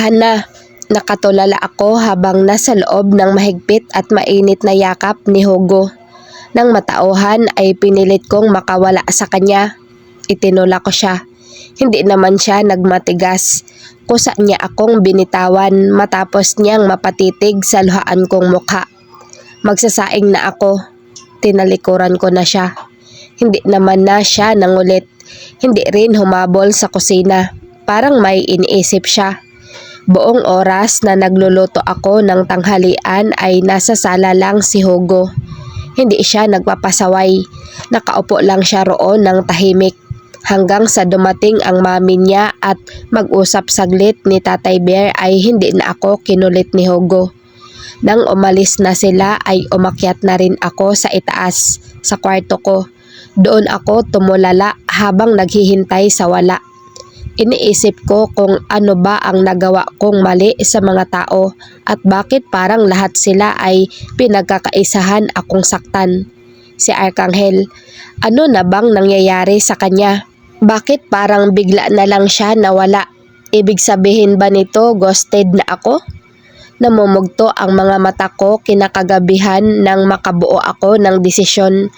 Kinabahan na. Nakatulala ako habang nasa loob ng mahigpit at mainit na yakap ni Hugo. Nang matauhan ay pinilit kong makawala sa kanya. Itinula ko siya. Hindi naman siya nagmatigas. Kusa niya akong binitawan matapos niyang mapatitig sa luhaan kong mukha. Magsasaing na ako. Tinalikuran ko na siya. Hindi naman na siya nangulit. Hindi rin humabol sa kusina. Parang may iniisip siya. Buong oras na nagluluto ako ng tanghalian ay nasa sala lang si Hugo. Hindi siya nagpapasaway. Nakaupo lang siya roon ng tahimik. Hanggang sa dumating ang mami niya at mag-usap saglit ni Tatay Bear ay hindi na ako kinulit ni Hugo. Nang umalis na sila ay umakyat na rin ako sa itaas, sa kwarto ko. Doon ako tumulala habang naghihintay sa wala. Iniisip ko kung ano ba ang nagawa kong mali sa mga tao at bakit parang lahat sila ay pinagkakaisahan akong saktan. Si Arkanghel, ano na bang nangyayari sa kanya? Bakit parang bigla na lang siya nawala? Ibig sabihin ba nito ghosted na ako? Namumugto ang mga mata ko kinakagabihan nang makabuo ako ng desisyon.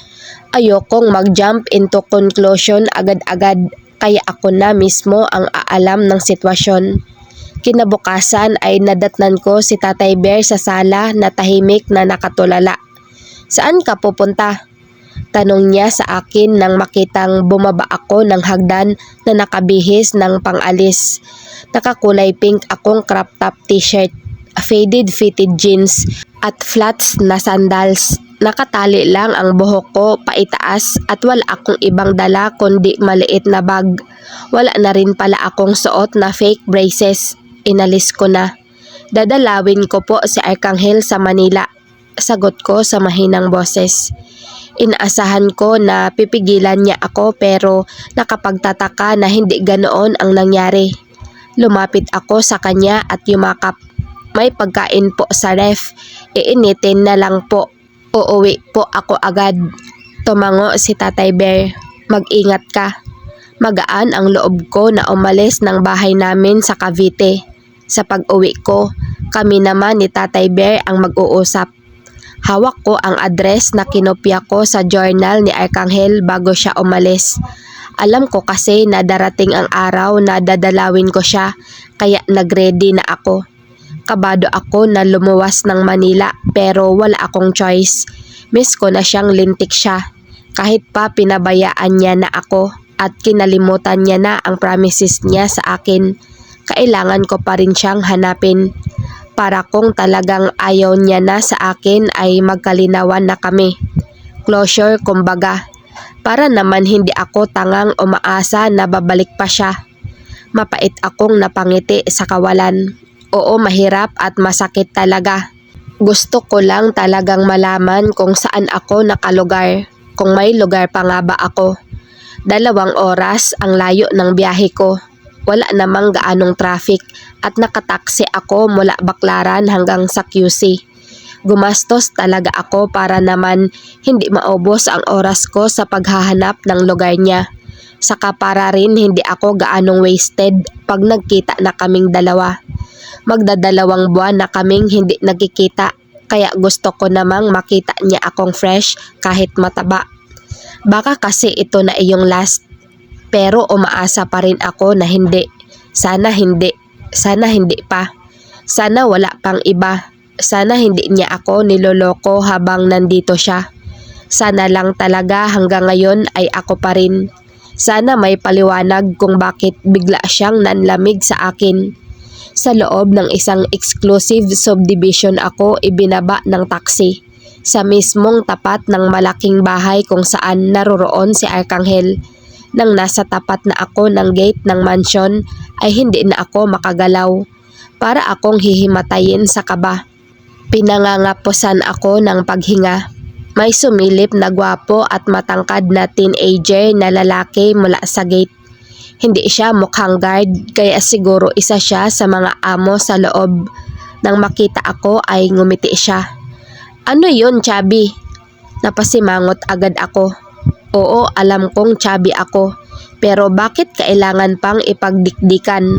Ayokong mag-jump into conclusion agad-agad. Kaya ako na mismo ang aalam ng sitwasyon. Kinabukasan ay nadatnan ko si Tatay Bear sa sala na tahimik na nakatulala. Saan ka pupunta? Tanong niya sa akin nang makitang bumaba ako ng hagdan na nakabihis ng pangalis. Nakakulay pink akong crop top t-shirt, faded fitted jeans at flats na sandals. Nakatali lang ang buhok ko paitaas at wala akong ibang dala kundi maliit na bag. Wala na rin pala akong suot na fake braces. Inalis ko na. Dadalawin ko po si Arkanghel sa Manila. Sagot ko sa mahinang boses. Inaasahan ko na pipigilan niya ako pero nakapagtataka na hindi ganoon ang nangyari. Lumapit ako sa kanya at yumakap. May pagkain po sa ref. Iinitin na lang po. Uuwi po ako agad. Tumango si Tatay Bear. Mag-ingat ka. Magaan ang loob ko na umalis ng bahay namin sa Cavite. Sa pag-uwi ko, kami naman ni Tatay Bear ang mag-uusap. Hawak ko ang address na kinopya ko sa journal ni Arkanghel bago siya umalis. Alam ko kasi na darating ang araw na dadalawin ko siya, kaya nagready na ako. Kabado ako na lumuwas ng Manila pero wala akong choice. Miss ko na siyang lintik siya. Kahit pa pinabayaan niya na ako at kinalimutan niya na ang promises niya sa akin. Kailangan ko pa rin siyang hanapin. Para kung talagang ayaw niya na sa akin ay magkalinawan na kami. Closure kumbaga. Para naman hindi ako tangang umaasa na babalik pa siya. Mapait akong napangiti sa kawalan. Oo, mahirap at masakit talaga. Gusto ko lang talagang malaman kung saan ako nakalugar, kung may lugar pa nga ba ako. 2 oras ang layo ng biyahe ko. Wala namang gaanong traffic at nakataksi ako mula Baclaran hanggang sa QC. Gumastos talaga ako para naman hindi maubos ang oras ko sa paghahanap ng lugar niya. Saka para rin hindi ako gaanong wasted pag nagkita na kaming dalawa. Magdadalawang buwan na kaming hindi nagkikita kaya gusto ko namang makita niya akong fresh kahit mataba. Baka kasi ito na iyong last pero umaasa pa rin ako na hindi. Sana hindi. Sana hindi pa. Sana wala pang iba. Sana hindi niya ako niloloko habang nandito siya. Sana lang talaga hanggang ngayon ay ako pa rin. Sana may paliwanag kung bakit bigla siyang nanlamig sa akin. Sa loob ng isang exclusive subdivision ako ibinaba ng taxi. Sa mismong tapat ng malaking bahay kung saan naroroon si Arkanghel. Nang nasa tapat na ako ng gate ng mansion ay hindi na ako makagalaw. Para akong hihimatayin sa kaba. Pinangangapusan ako ng paghinga. May sumilip na gwapo at matangkad na teenager na lalaki mula sa gate. Hindi siya mukhang guard kaya siguro isa siya sa mga amo sa loob. Nang makita ako ay ngumiti siya. Ano yun, chubby? Napasimangot agad ako. Oo, alam kong chubby ako. Pero bakit kailangan pang ipagdikdikan?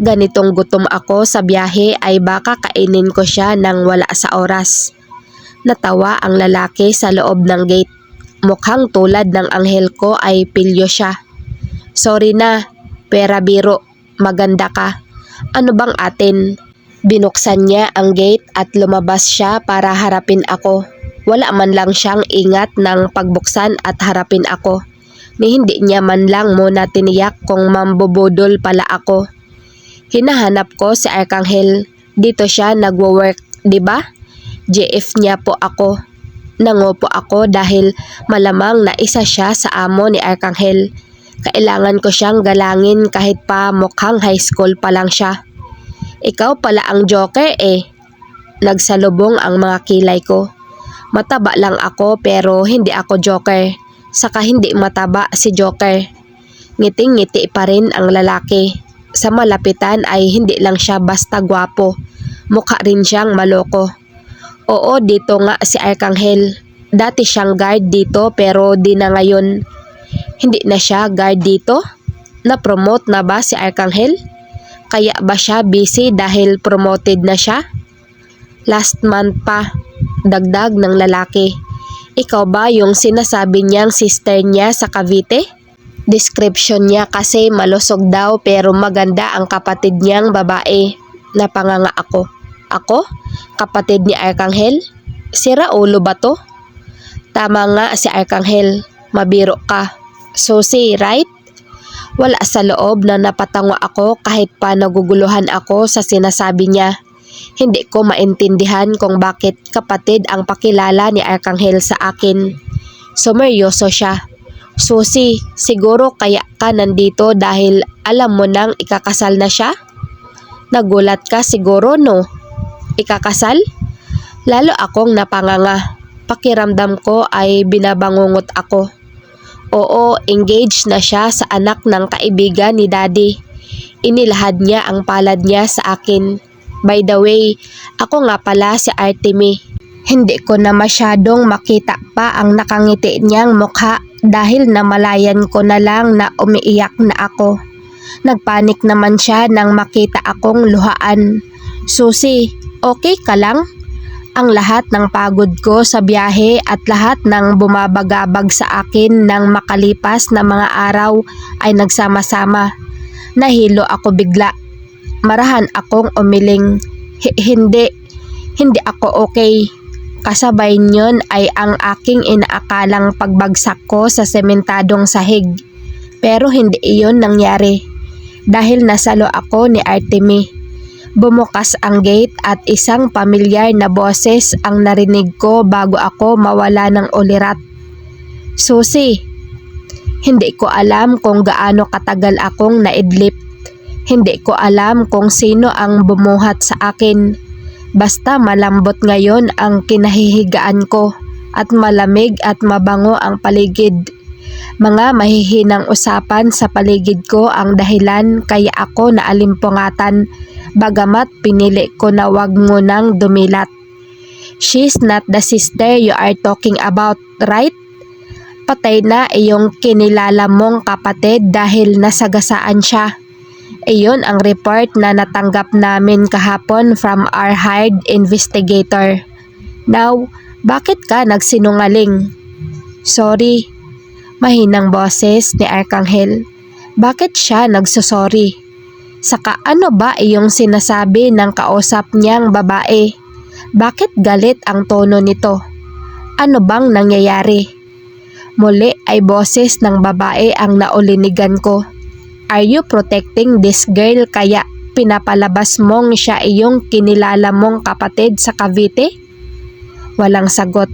Ganitong gutom ako sa biyahe ay baka kainin ko siya nang wala sa oras. Natawa ang lalaki sa loob ng gate. Mukhang tulad ng anghel ko ay pilyo siya. Sorry na, pera biro, maganda ka. Ano bang atin? Binuksan niya ang gate at lumabas siya para harapin ako. Wala man lang siyang ingat ng pagbuksan at harapin ako. Ni hindi niya man lang muna tiniyak kung mambubudol pala ako. Hinahanap ko si Arkanghel. Dito siya nagwo-work, di ba? JF niya po ako. Nangopo ako dahil malamang na isa siya sa amo ni Arkanghel. Kailangan ko siyang galangin kahit pa mukhang high school pa lang siya. Ikaw pala ang joker eh. Nagsalubong ang mga kilay ko. Mataba lang ako pero hindi ako joker. Saka hindi mataba si joker. Ngiting-ngiti pa rin ang lalaki. Sa malapitan ay hindi lang siya basta gwapo. Mukha rin siyang maloko. Oo, dito nga si Arkanghel. Dati siyang guard dito pero di na ngayon. Hindi na siya guard dito? Na-promote na ba si Arkanghel? Kaya ba siya busy dahil promoted na siya? Last month pa, dagdag ng lalaki. Ikaw ba yung sinasabi niyang sister niya sa Cavite? Description niya kasi malusog daw pero maganda ang kapatid niyang babae. Napanganga ako. Ako? Kapatid ni Arkanghel? Sira ulo ba to? Tama nga si Arkanghel. Mabiro ka. Susi, right? Wala sa loob na napatango ako kahit pa naguguluhan ako sa sinasabi niya. Hindi ko maintindihan kung bakit kapatid ang pakilala ni Arkanghel sa akin. Sumeryoso siya. Susi, siguro kaya ka nandito dahil alam mo nang ikakasal na siya? Nagulat ka siguro no? Ikakasal? Lalo akong napanganga. Pakiramdam ko ay binabangungot ako. Oo, engaged na siya sa anak ng kaibigan ni Daddy. Inilahad niya ang palad niya sa akin. By the way, ako nga pala si Artemy. Hindi ko na masyadong makita pa ang nakangiti niyang mukha dahil namalayan ko na lang na umiiyak na ako. Nagpanik naman siya nang makita akong luhaan. Susi, okay ka lang? Ang lahat ng pagod ko sa biyahe at lahat ng bumabagabag sa akin ng makalipas na mga araw ay nagsama-sama. Nahilo ako bigla. Marahan akong umiling. Hindi ako okay. Kasabay niyon ay ang aking inaakalang pagbagsak ko sa sementadong sahig. Pero hindi iyon nangyari. Dahil nasalo ako ni Artemy. Bumukas ang gate at isang pamilyar na boses ang narinig ko bago ako mawala ng ulirat. Susi, hindi ko alam kung gaano katagal akong naidlip. Hindi ko alam kung sino ang bumuhat sa akin. Basta malambot ngayon ang kinahihigaan ko at malamig at mabango ang paligid. Mga mahihinang usapan sa paligid ko ang dahilan kaya ako naalimpungatan. Bagamat pinili ko na wag mo nang dumilat. She's not the sister you are talking about, right? Patay na iyong kinilala mong kapatid dahil nasagasaan siya. Iyon ang report na natanggap namin kahapon from our hired investigator. Now, bakit ka nagsinungaling? Sorry. Mahinang boses ni Arkanghel. Bakit siya nagsusorry? Saka ano ba iyong sinasabi ng kausap niyang babae? Bakit galit ang tono nito? Ano bang nangyayari? Muli ay boses ng babae ang naulinigan ko. Are you protecting this girl kaya pinapalabas mong siya iyong kinilala mong kapatid sa Cavite? Walang sagot.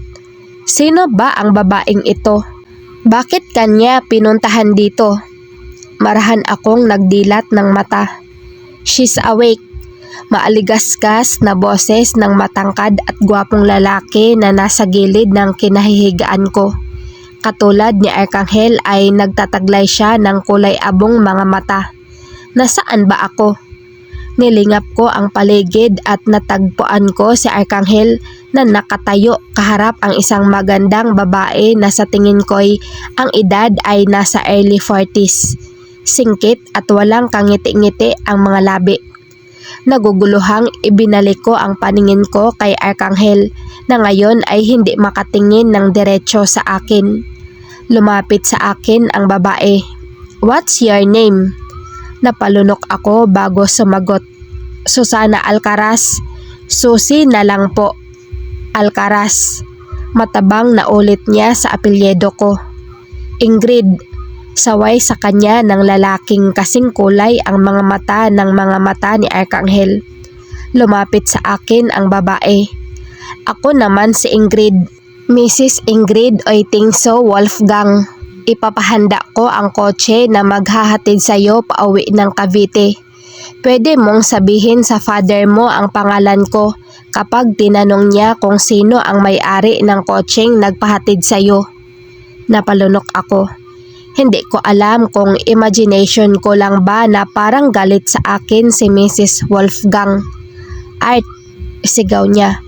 Sino ba ang babaeng ito? Bakit kanya pinuntahan dito? Marahan akong nagdilat ng mata. She's awake. Maaligasgas na boses ng matangkad at gwapong lalaki na nasa gilid ng kinahihigaan ko. Katulad ni Arkanghel ay nagtataglay siya ng kulay abong mga mata. Nasaan ba ako? Nilingap ko ang paligid at natagpuan ko si Arkanghel na nakatayo kaharap ang isang magandang babae na sa tingin ko'y ang edad ay nasa early 40s. Singkit at walang kangiti-ngiti ang mga labi. Naguguluhang ibinalik ko ang paningin ko kay Arkanghel na ngayon ay hindi makatingin ng diretso sa akin. Lumapit sa akin ang babae. "What's your name?" Napalunok ako bago sumagot. "Susana Alcaraz." "Susi na lang po." "Alcaraz." Matabang na ulit niya sa apelyido ko. "Ingrid." Saway sa kanya ng lalaking kasing kulay ang mga mata ni Arkanghel. Lumapit sa akin ang babae. "Ako naman si Ingrid. Mrs. Ingrid Oitingso Wolfgang. Ipapahanda ko ang kotse na maghahatid sa iyo pauwi ng Cavite. Pwede mong sabihin sa father mo ang pangalan ko kapag tinanong niya kung sino ang may-ari ng kotseng nagpahatid sa iyo." Napalunok ako. Hindi ko alam kung imagination ko lang ba na parang galit sa akin si Mrs. Wolfgang. "Art!" sigaw niya.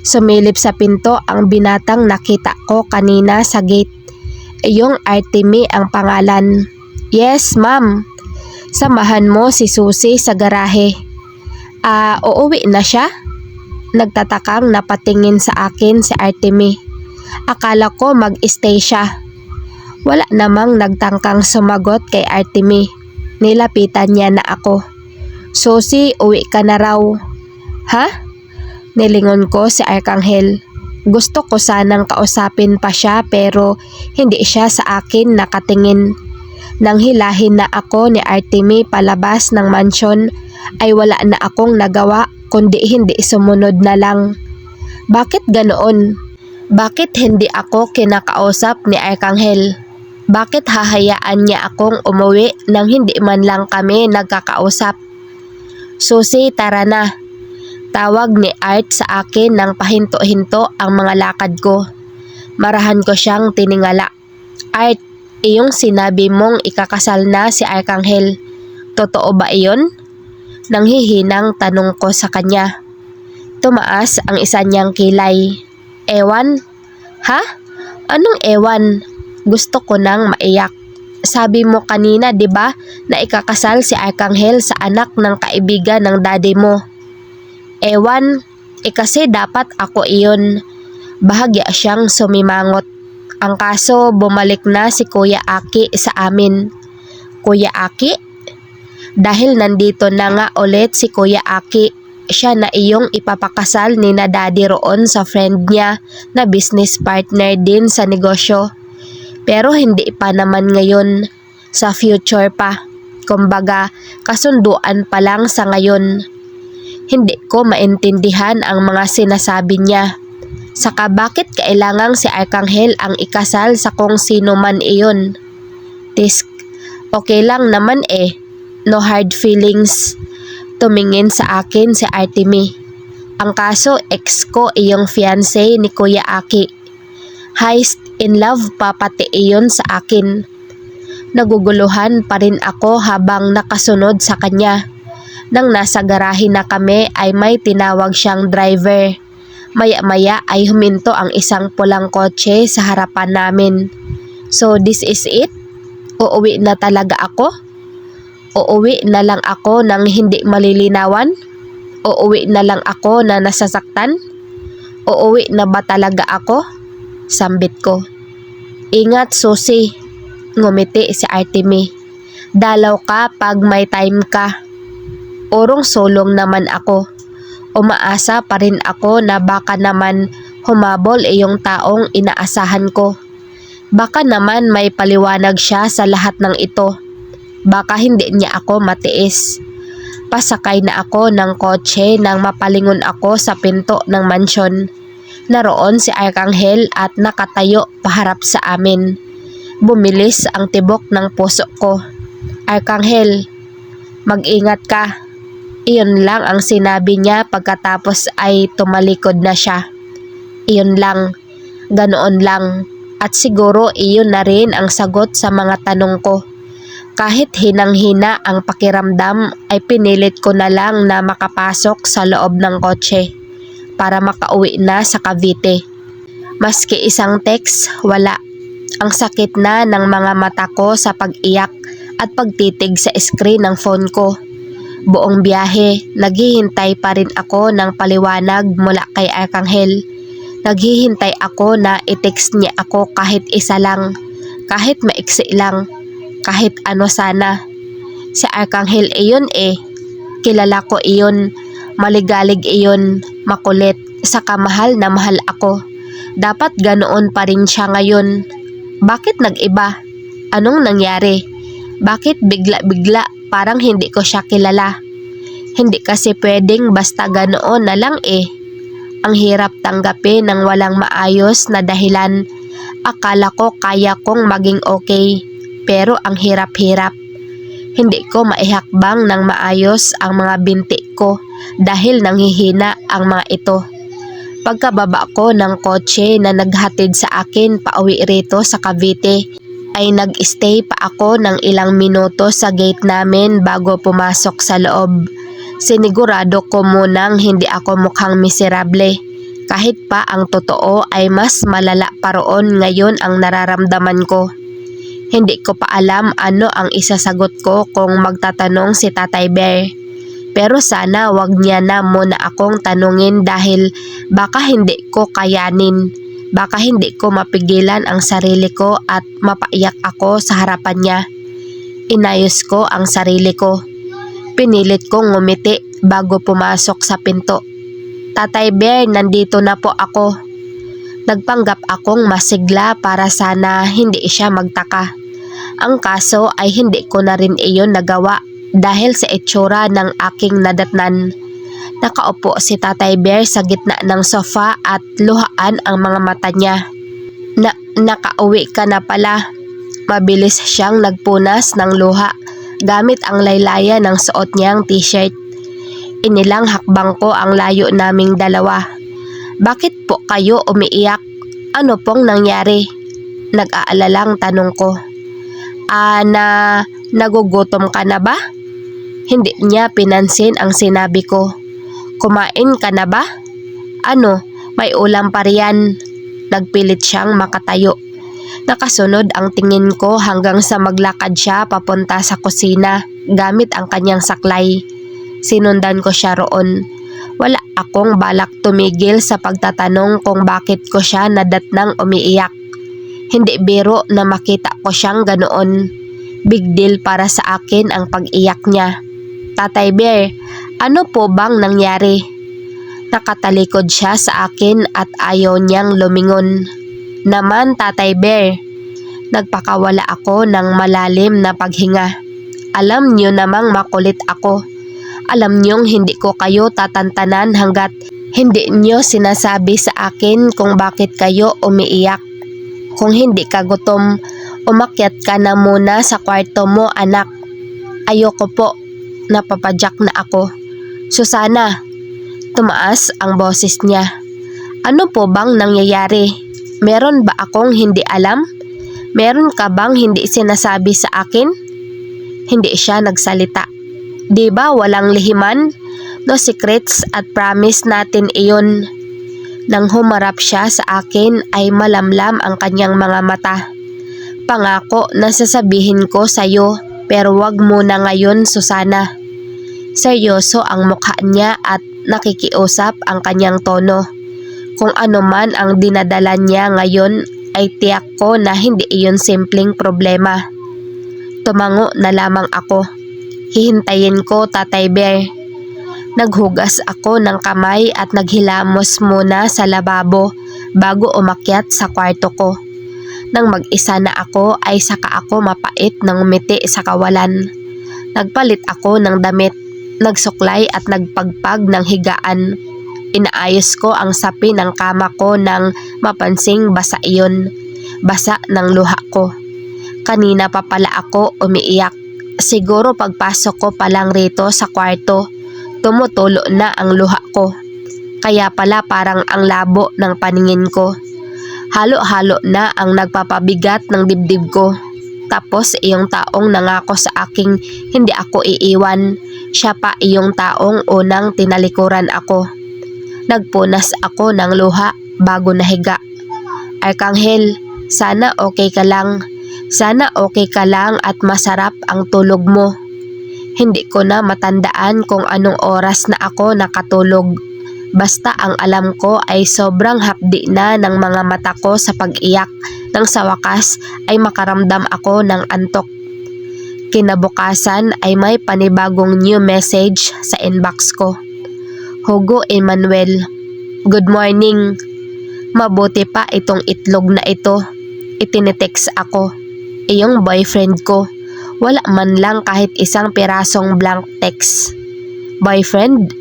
Sumilip sa pinto ang binatang nakita ko kanina sa gate. Iyong Artemy ang pangalan. "Yes, ma'am." "Samahan mo si Susi sa garahe." Uuwi na siya?" Nagtatakang napatingin sa akin si Artemy. Akala ko mag-stay siya. Wala namang nagtangkang sumagot kay Artemy. Nilapitan niya na ako. "Susi, uwi ka na raw." "Ha?" Nilingon ko si Arkanghel. Gusto ko sanang kausapin pa siya pero hindi siya sa akin nakatingin. Nang hilahin na ako ni Artemy palabas ng mansyon ay wala na akong nagawa kundi hindi sumunod na lang. Bakit ganoon? Bakit hindi ako kinakausap ni Arkanghel? Bakit hahayaan niya akong umuwi nang hindi man lang kami nagkakausap? "Susi, tara na." Tawag ni Art sa akin nang pahinto-hinto ang mga lakad ko. Marahan ko siyang tiningala. "Art, iyong sinabi mong ikakasal na si Arkanghel. Totoo ba iyon?" Nanghihinang tanong ko sa kanya. Tumaas ang isa niyang kilay. "Ewan." "Ha? Anong ewan?" Gusto ko nang maiyak. "Sabi mo kanina, 'di ba, na ikakasal si Arkanghel sa anak ng kaibigan ng daddy mo." "Ewan, kasi dapat ako iyon." Bahagya siyang sumimangot. "Ang kaso, bumalik na si Kuya Aki sa amin." "Kuya Aki?" "Dahil nandito na nga ulit si Kuya Aki. Siya na iyong ipapakasal ni na daddy roon sa friend niya na business partner din sa negosyo. Pero hindi pa naman ngayon, sa future pa. Kumbaga, kasunduan pa lang sa ngayon." Hindi ko maintindihan ang mga sinasabi niya. Saka bakit kailangang si Arkanghel ang ikasal sa kung sino man iyon? Tisk, okay lang naman eh. No hard feelings. Tumingin sa akin si Artemy. "Ang kaso, ex ko iyong fiancé ni Kuya Aki. Heist in love pa pati iyon sa akin." Naguguluhan pa rin ako habang nakasunod sa kanya. Nang nasa garahe na kami ay may tinawag siyang driver. Maya-maya ay huminto ang isang pulang kotse sa harapan namin. "So this is it? Uuwi na talaga ako? Uuwi na lang ako nang hindi malilinawan? Uuwi na lang ako na nasasaktan? Uuwi na ba talaga ako?" Sambit ko. "Ingat, Susi." Ngumiti si Artemy. "Dalaw ka pag may time ka." Urong sulong naman ako. Umaasa pa rin ako na baka naman humabol iyong taong inaasahan ko. Baka naman may paliwanag siya sa lahat ng ito. Baka hindi niya ako matiis. Pasakay na ako ng kotse nang mapalingon ako sa pinto ng mansyon. Naroon si Arkanghel at nakatayo paharap sa amin. Bumilis ang tibok ng puso ko. "Arkanghel, mag-ingat ka." Iyon lang ang sinabi niya pagkatapos ay tumalikod na siya. Iyon lang, ganoon lang. At siguro iyon na rin ang sagot sa mga tanong ko. Kahit hinang-hina ang pakiramdam ay pinilit ko na lang na makapasok sa loob ng kotse para makauwi na sa Cavite. Maski isang text, wala. Ang sakit na ng mga mata ko sa pag-iyak at pagtitig sa screen ng phone ko. Buong biyahe, naghihintay pa rin ako ng paliwanag mula kay Arkanghel. Naghihintay ako na i-text niya ako kahit isa lang, kahit maiksi lang, kahit ano sana. Si Arkanghel iyon kilala ko iyon, maligalig iyon, makulit, saka mahal na mahal ako. Dapat ganoon pa rin siya ngayon. Bakit nag-iba? Anong nangyari? Bakit bigla-bigla parang hindi ko siya kilala? Hindi kasi pwedeng basta ganoon na lang Ang hirap tanggapin ng walang maayos na dahilan. Akala ko kaya kong maging okay, pero ang hirap-hirap. Hindi ko maihakbang ng maayos ang mga binti ko dahil nanghihina ang mga ito. Pagkababa ko ng kotse na naghatid sa akin pauwi rito sa Cavite, ay nag-stay pa ako ng ilang minuto sa gate namin bago pumasok sa loob. Sinigurado ko munang hindi ako mukhang miserable. Kahit pa ang totoo ay mas malala pa roon ngayon ang nararamdaman ko. Hindi ko pa alam ano ang isasagot ko kung magtatanong si Tatay Bear. Pero sana wag niya na muna akong tanungin dahil baka hindi ko kayanin. Baka hindi ko mapigilan ang sarili ko at mapaiyak ako sa harapan niya. Inayos ko ang sarili ko. Pinilit kong ngumiti bago pumasok sa pinto. Tatay Bear, nandito na po ako. Nagpanggap akong masigla para sana hindi siya magtaka. Ang kaso ay hindi ko na rin iyon nagawa dahil sa itsura ng aking nadatnan. Nakaupo si Tatay Bear sa gitna ng sofa at luhaan ang mga mata niya. Nakauwi ka na pala. Mabilis siyang nagpunas ng luha gamit ang laylaya ng suot niyang t-shirt. Inilang hakbang ko ang layo naming dalawa. Bakit po kayo umiiyak? Ano pong nangyari? Nag-aalalang tanong ko. Nagugutom ka na ba? Hindi niya pinansin ang sinabi ko. Kumain ka na ba? Ano, may ulam pa riyan. Nagpilit siyang makatayo. Nakasunod ang tingin ko hanggang sa maglakad siya papunta sa kusina gamit ang kanyang saklay. Sinundan ko siya roon. Wala akong balak tumigil sa pagtatanong kung bakit ko siya nadatnang umiiyak. Hindi biro na makita ko siyang ganoon. Big deal para sa akin ang pag-iyak niya. Tatay Bear, ano po bang nangyari? Nakatalikod siya sa akin at ayaw niyang lumingon. Naman Tatay Bear, nagpakawala ako ng malalim na paghinga. Alam niyo namang makulit ako. Alam niyong hindi ko kayo tatantanan hanggat hindi niyo sinasabi sa akin kung bakit kayo umiiyak. Kung hindi ka gutom, umakyat ka na muna sa kwarto mo anak. Ayoko po, napapadyak na ako. Susana, tumaas ang boses niya. Ano po bang nangyayari? Meron ba akong hindi alam? Meron ka bang hindi sinasabi sa akin? Hindi siya nagsalita. Di ba walang lihiman? No secrets at promise natin iyon. Nang humarap siya sa akin ay malamlam ang kanyang mga mata. Pangako na sasabihin ko sa'yo pero wag muna ngayon Susana. Seryoso ang mukha niya at nakikiusap ang kanyang tono. Kung ano man ang dinadala niya ngayon ay tiyak ko na hindi iyon simpleng problema. Tumango na lamang ako. Hihintayin ko Tatay Bear. Naghugas ako ng kamay at naghilamos muna sa lababo bago umakyat sa kwarto ko. Nang mag-isa na ako ay saka ako mapait ng umiti sa kawalan. Nagpalit ako ng damit, nagsuklay at nagpagpag ng higaan. Inaayos ko ang sapi ng kama ko nang mapansing basa iyon. Basa ng luha ko. Kanina pa pala ako umiiyak. Siguro pagpasok ko pa lang rito sa kwarto, tumutulo na ang luha ko. Kaya pala parang ang labo ng paningin ko. Halo-halo na ang nagpapabigat ng dibdib ko. Tapos iyong taong nangako sa aking hindi ako iiwan. Siya pa iyong taong unang tinalikuran ako. Nagpunas ako ng luha bago nahiga. Arkanghel, sana okay ka lang. Sana okay ka lang at masarap ang tulog mo. Hindi ko na matandaan kung anong oras na ako nakatulog. Basta ang alam ko ay sobrang hapdi na ng mga mata ko sa pag-iyak nang sa wakas ay makaramdam ako ng antok. Kinabukasan ay may panibagong new message sa inbox ko. Hugo Emmanuel, good morning. Mabuti pa itong itlog na ito. Itinitext ako. Iyong boyfriend ko. Wala man lang kahit isang pirasong blank text. Boyfriend?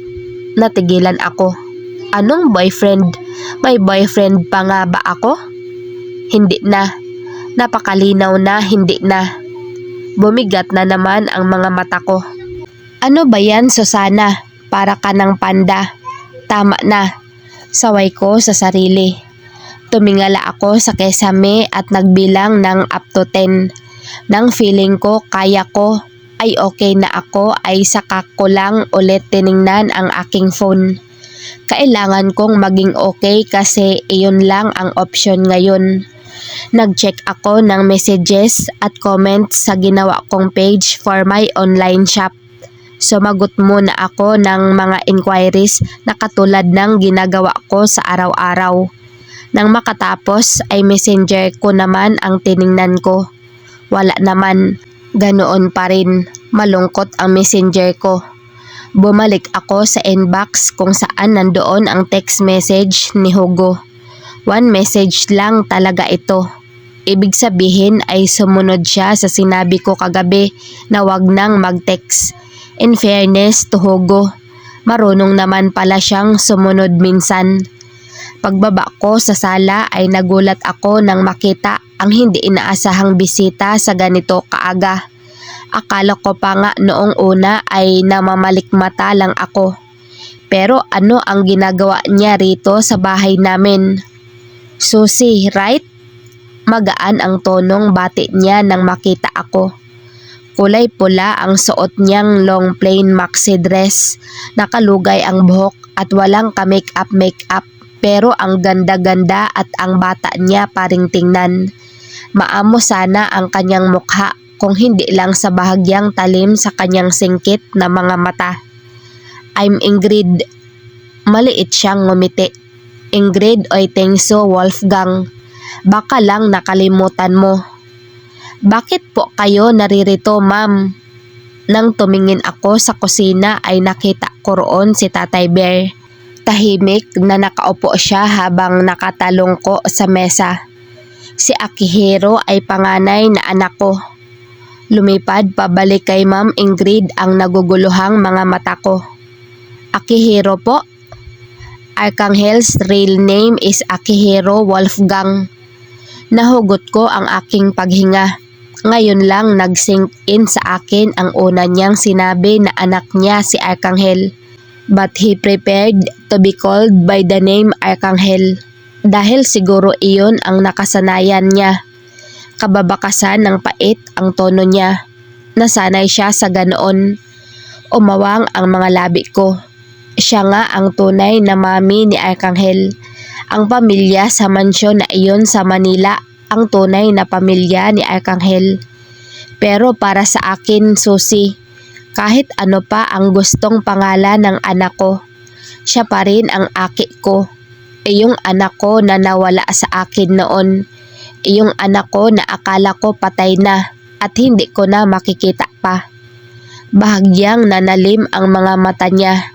Natigilan ako. Anong boyfriend? May boyfriend pa nga ba ako? Hindi na. Napakalinaw na hindi na. Bumigat na naman ang mga mata ko. Ano ba yan, Susana? Para ka ng panda. Tama na. Saway ko sa sarili. Tumingala ako sa kesame at nagbilang ng up to 10. Nang feeling ko kaya ko ay okay na ako ay saka ko lang ulit tiningnan ang aking phone. Kailangan kong maging okay kasi iyon lang ang option ngayon. Nag-check ako ng messages at comments sa ginawa kong page for my online shop. Sumagot muna ako ng mga inquiries na katulad ng ginagawa ko sa araw-araw. Nang makatapos ay messenger ko naman ang tiningnan ko. Wala naman. Ganoon pa rin. Malungkot ang messenger ko. Bumalik ako sa inbox kung saan nandoon ang text message ni Hugo. One message lang talaga ito. Ibig sabihin ay sumunod siya sa sinabi ko kagabi na wag nang mag-text. In fairness to Hugo, marunong naman pala siyang sumunod minsan. Pagbaba ko sa sala ay nagulat ako nang makita ang hindi inaasahang bisita sa ganito kaaga. Akala ko pa nga noong una ay namamalikmata lang ako. Pero ano ang ginagawa niya rito sa bahay namin? Susie, right? Magaan ang tonong bati niya nang makita ako. Kulay pula ang suot niyang long plain maxi dress. Nakalugay ang buhok at walang ka-make-up pero ang ganda-ganda at ang bata niya paring tingnan. Maamo sana ang kanyang mukha kung hindi lang sa bahagyang talim sa kanyang singkit na mga mata. I'm Ingrid. Maliit siyang ngumiti. Ingrid oy Tengso Wolfgang. Baka lang nakalimutan mo. Bakit po kayo naririto, ma'am? Nang tumingin ako sa kusina ay nakita ko roon si Tatay Bear. Tahimik na nakaupo siya habang nakatalongko sa mesa. Si Akihiro ay panganay na anak ko. Lumipad pabalik kay Ma'am Ingrid ang naguguluhang mga mata ko. Akihiro po? Arkanghel's real name is Akihiro Wolfgang. Nahugot ko ang aking paghinga. Ngayon lang nag-sink in sa akin ang una niyang sinabi na anak niya si Arkanghel. But he prepared to be called by the name Arkanghel. Dahil siguro iyon ang nakasanayan niya. Kababakasan ng pait ang tono niya. Nasanay siya sa ganoon. Umawang ang mga labi ko. Siya nga ang tunay na mami ni Arkanghel. Ang pamilya sa mansyon na iyon sa Manila ang tunay na pamilya ni Arkanghel. Pero para sa akin, Susie, kahit ano pa ang gustong pangalan ng anak ko, siya pa rin ang aki ko. Iyong anak ko na nawala sa akin noon. Iyong anak ko na akala ko patay na at hindi ko na makikita pa. Bahagyang nanalim ang mga mata niya.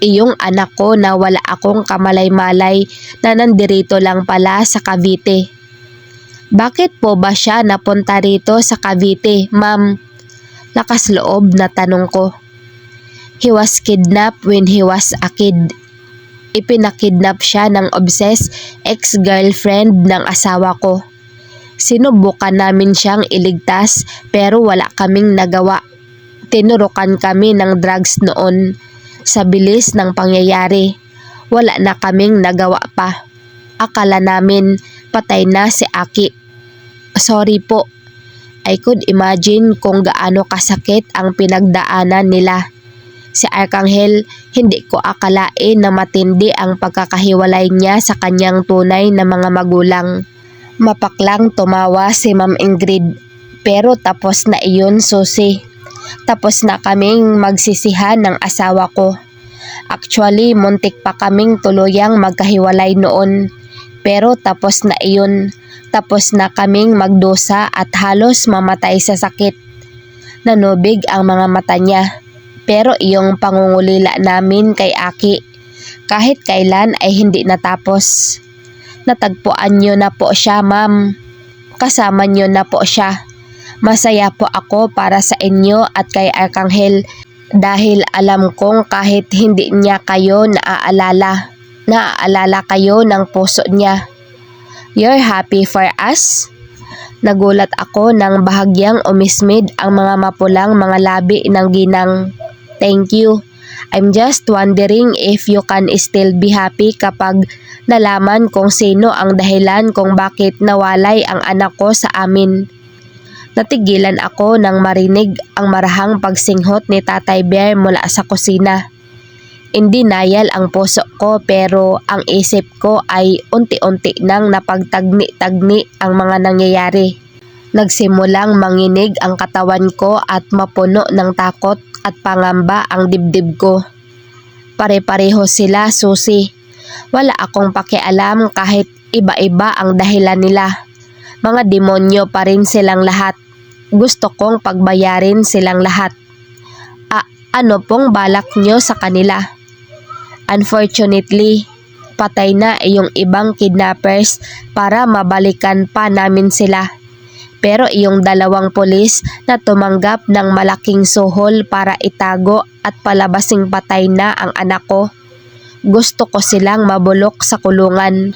Iyong anak ko na wala akong kamalay-malay na nandirito lang pala sa Cavite. Bakit po ba siya napunta rito sa Cavite, ma'am? Lakas loob na tanong ko. He was kidnapped when he was a kid. Ipinakidnap siya ng obsessed ex-girlfriend ng asawa ko. Sinubukan namin siyang iligtas pero wala kaming nagawa. Tinurukan kami ng drugs noon. Sa bilis ng pangyayari, wala na kaming nagawa pa. Akala namin patay na si Aki. Sorry po. I could imagine kung gaano kasakit ang pinagdaanan nila. Si Arkanghel, hindi ko akalain na matindi ang pagkakahiwalay niya sa kanyang tunay na mga magulang. Mapaklang tumawa si Ma'am Ingrid. Pero tapos na iyon, Susi. Tapos na kaming magsisihan ng asawa ko. Actually, muntik pa kaming tuluyang magkahiwalay noon. Pero tapos na iyon. Tapos na kaming magdusa at halos mamatay sa sakit. Nanubig ang mga mata niya. Pero iyong pangungulila namin kay Aki, kahit kailan ay hindi natapos. Natagpuan niyo na po siya, ma'am. Kasama niyo na po siya. Masaya po ako para sa inyo at kay Arkanghel dahil alam kong kahit hindi niya kayo naaalala kayo ng puso niya. You're happy for us? Nagulat ako nang bahagyang umismid ang mga mapulang mga labi ng ginang. Thank you. I'm just wondering if you can still be happy kapag nalaman kung sino ang dahilan kung bakit nawalay ang anak ko sa amin. Natigilan ako nang marinig ang marahang pagsinghot ni Tatay Bear mula sa kusina. In denial ang puso ko pero ang isip ko ay unti-unti nang napagtagni-tagni ang mga nangyayari. Nagsimulang manginig ang katawan ko at mapuno ng takot at pangamba ang dibdib ko. Pare-pareho sila, Susi. Wala akong pakialam kahit iba-iba ang dahilan nila. Mga demonyo pa rin silang lahat. Gusto kong pagbayarin silang lahat. Ano pong balak nyo sa kanila? Unfortunately, patay na iyong ibang kidnappers para mabalikan pa namin sila. Pero iyong dalawang pulis na tumanggap ng malaking suhol para itago at palabasing patay na ang anak ko. Gusto ko silang mabulok sa kulungan.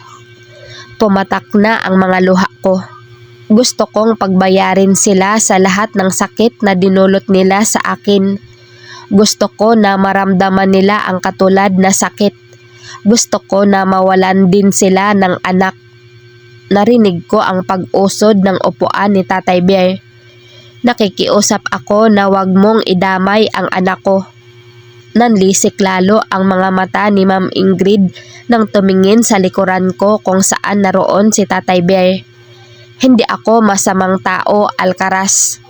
Pumatak na ang mga luha ko. Gusto kong pagbayarin sila sa lahat ng sakit na dinulot nila sa akin. Gusto ko na maramdaman nila ang katulad na sakit. Gusto ko na mawalan din sila ng anak. Narinig ko ang pag-usod ng upuan ni Tatay Bear. Nakikiusap ako na wag mong idamay ang anak ko. Nanlisik lalo ang mga mata ni Ma'am Ingrid nang tumingin sa likuran ko kung saan naroon si Tatay Bear. Hindi ako masamang tao, Alcaraz.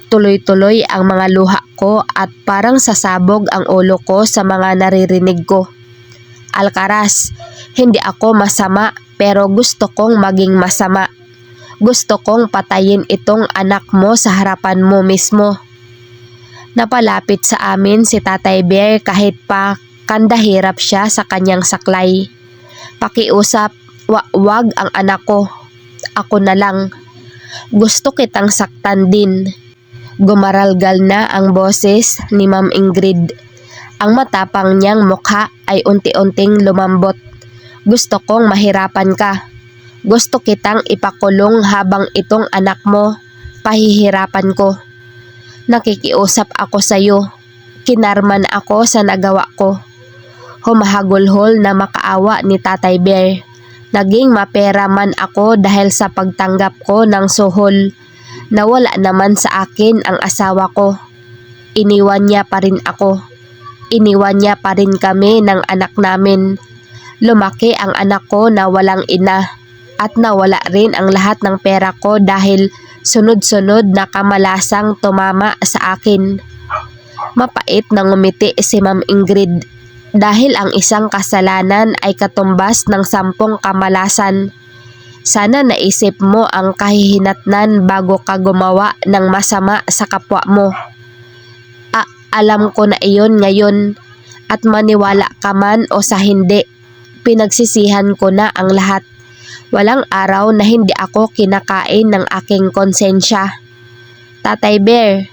Tuloy-tuloy ang mga luha ko at parang sasabog ang ulo ko sa mga naririnig ko. Alcaraz, hindi ako masama pero gusto kong maging masama. Gusto kong patayin itong anak mo sa harapan mo mismo. Napalapit sa amin si Tatay Bear kahit pa kandahirap siya sa kanyang saklay. Pakiusap, wag ang anak ko. Ako na lang. Gusto kitang saktan din. Gumaralgal na ang boses ni Ma'am Ingrid. Ang matapang niyang mukha ay unti-unting lumambot. Gusto kong mahirapan ka. Gusto kitang ipakulong habang itong anak mo pahihirapan ko. Nakikiusap ako sa iyo. Kinarman ako sa nagawa ko. Humahagulhol na makaawa ni Tatay Bear. Naging mapera man ako dahil sa pagtanggap ko ng suhol. Nawala naman sa akin ang asawa ko. Iniwan niya pa rin ako. Iniwan niya pa rin kami ng anak namin. Lumaki ang anak ko na walang ina. At nawala rin ang lahat ng pera ko dahil sunod-sunod na kamalasang tumama sa akin. Mapait na ngumiti si Ma'am Ingrid. Dahil ang isang kasalanan ay katumbas ng 10 kamalasan. Sana naisip mo ang kahihinatnan bago ka gumawa ng masama sa kapwa mo. Alam ko na iyon ngayon at maniwala ka man o sa hindi. Pinagsisihan ko na ang lahat. Walang araw na hindi ako kinakain ng aking konsensya. Tatay Bear,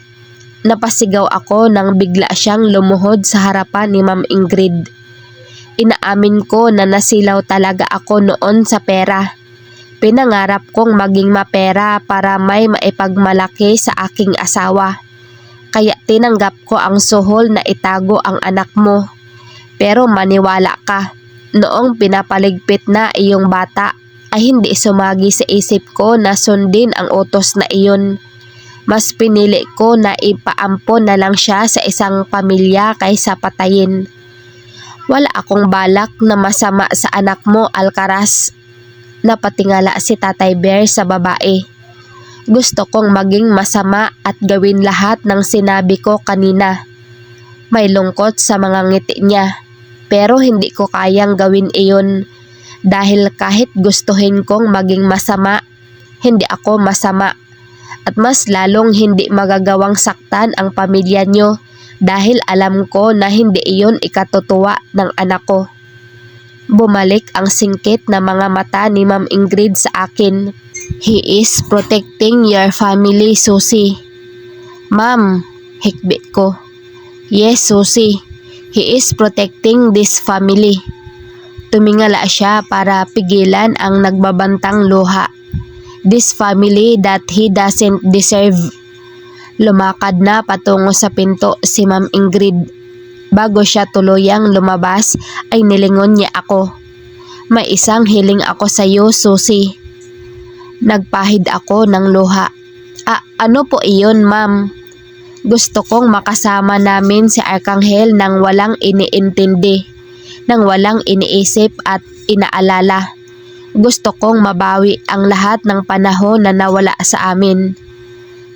napasigaw ako nang bigla siyang lumuhod sa harapan ni Ma'am Ingrid. Inaamin ko na nasilaw talaga ako noon sa pera. Pinangarap kong maging mapera para may maipagmalaki sa aking asawa. Kaya tinanggap ko ang suhol na itago ang anak mo. Pero maniwala ka, noong pinapaligpit na iyong bata ay hindi sumagi sa isip ko na sundin ang utos na iyon. Mas pinili ko na ipaampon na lang siya sa isang pamilya kaysa patayin. Wala akong balak na masama sa anak mo, Alcaraz. Napatingala si Tatay Bear sa babae. Gusto kong maging masama at gawin lahat ng sinabi ko kanina. May lungkot sa mga ngiti niya, pero hindi ko kayang gawin iyon dahil kahit gustuhin kong maging masama, hindi ako masama at mas lalong hindi magagawang saktan ang pamilya niyo dahil alam ko na hindi iyon ikatutuwa ng anak ko. Bumalik ang singkit na mga mata ni Ma'am Ingrid sa akin. He is protecting your family, Susie. Ma'am, hikbit ko. Yes, Susie. He is protecting this family. Tumingala siya para pigilan ang nagbabantang luha. This family that he doesn't deserve. Lumakad na patungo sa pinto si Ma'am Ingrid. Bago siya tuluyang lumabas ay nilingon niya ako. May isang hiling ako sa iyo, Susie. Nagpahid ako ng luha. Ano po iyon, ma'am? Gusto kong makasama namin si Arkanghel nang walang iniintindi, nang walang iniisip at inaalala. Gusto kong mabawi ang lahat ng panahon na nawala sa amin.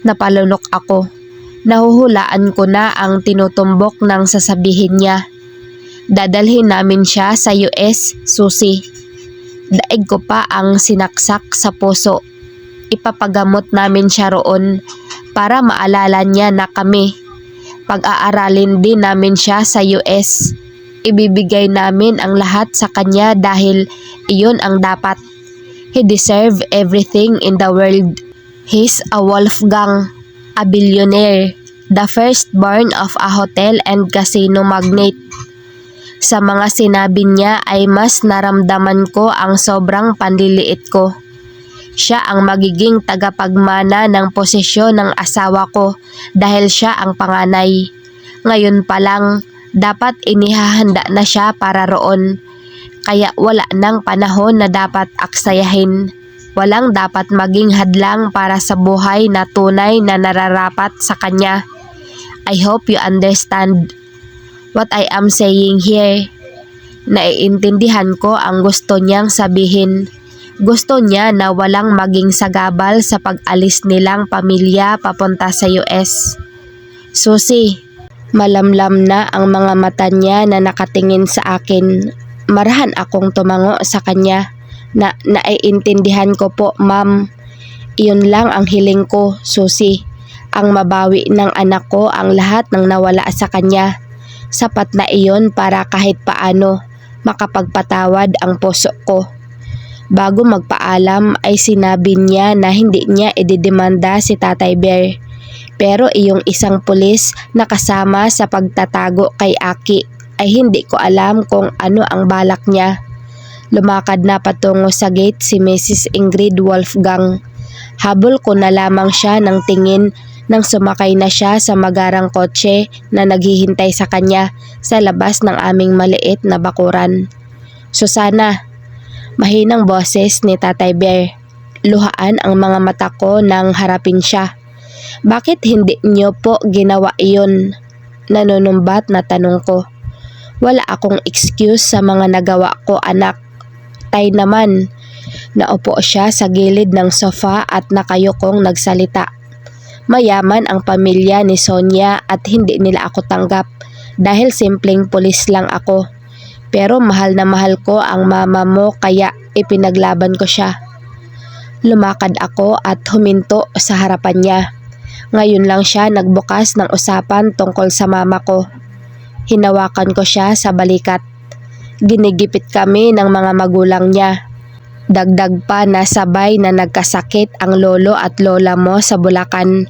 Napalunok ako. Nahuhulaan ko na ang tinutumbok ng sasabihin niya. Dadalhin namin siya sa US, Susie. Daig ko pa ang sinaksak sa puso. Ipapagamot namin siya roon para maalala niya na kami. Pag-aaralin din namin siya sa US. Ibibigay namin ang lahat sa kanya dahil iyon ang dapat. He deserves everything in the world. He's a Wolfgang, a billionaire, the firstborn of a hotel and casino magnate. Sa mga sinabi niya ay mas naramdaman ko ang sobrang panliliit ko. Siya ang magiging tagapagmana ng posisyon ng asawa ko dahil siya ang panganay. Ngayon pa lang, dapat inihahanda na siya para roon. Kaya wala nang panahon na dapat aksayahin. Walang dapat maging hadlang para sa buhay na tunay na nararapat sa kanya. I hope you understand what I am saying here. Naiintindihan ko ang gusto niyang sabihin. Gusto niya na walang maging sagabal sa pag-alis nilang pamilya papunta sa US. Susie, malamlam na ang mga mata niya na nakatingin sa akin. Marahan akong tumango sa kanya. Naiintindihan ko po, ma'am. Iyon lang ang hiling ko, Susie. Ang mabawi ng anak ko ang lahat ng nawala sa kanya. Sapat na iyon para kahit paano makapagpatawad ang puso ko. Bago magpaalam ay sinabi niya na hindi niya ididemanda si Tatay Bear. Pero iyong isang pulis na kasama sa pagtatago kay Aki ay hindi ko alam kung ano ang balak niya. Lumakad na patungo sa gate si Mrs. Ingrid Wolfgang. Habol ko na lamang siya ng tingin nang sumakay na siya sa magarang kotse na naghihintay sa kanya sa labas ng aming maliit na bakuran. Susana, mahinang boses ni Tatay Bear. Luhaan ang mga mata ko nang harapin siya. Bakit hindi niyo po ginawa iyon? Nanunumbat na tanong ko. Wala akong excuse sa mga nagawa ko, anak. Tay naman. Naupo siya sa gilid ng sofa at nakayukong nagsalita. Mayaman ang pamilya ni Sonia at hindi nila ako tanggap dahil simpleng pulis lang ako. Pero mahal na mahal ko ang mama mo kaya ipinaglaban ko siya. Lumakad ako at huminto sa harapan niya. Ngayon lang siya nagbukas ng usapan tungkol sa mama ko. Hinawakan ko siya sa balikat. Ginigipit kami ng mga magulang niya. Dagdag pa na sabay na nagkasakit ang lolo at lola mo sa Bulacan.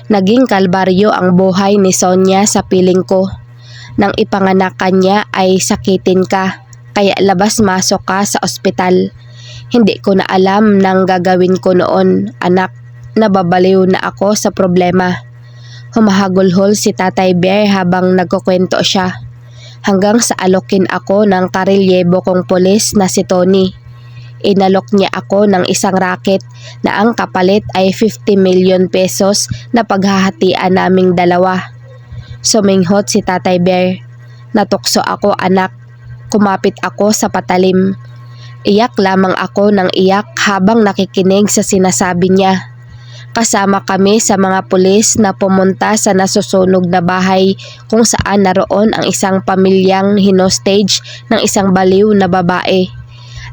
Naging kalbaryo ang buhay ni Sonia sa piling ko. Nang ipanganak ka niya ay sakitin ka, kaya labas-masok ka sa ospital. Hindi ko na alam nang gagawin ko noon, anak. Nababaliw na ako sa problema. Humahagulhol si Tatay Bear habang nagkukwento siya. Hanggang sa alokin ako ng karilyebo kong pulis na si Tony. Inalok niya ako ng isang racket na ang kapalit ay 50 million pesos na paghahatian naming dalawa. Suminghot si Tatay Bear. Natukso ako, anak. Kumapit ako sa patalim. Iyak lamang ako ng iyak habang nakikinig sa sinasabi niya. Kasama kami sa mga pulis na pumunta sa nasusunog na bahay kung saan naroon ang isang pamilyang hinostage ng isang baliw na babae.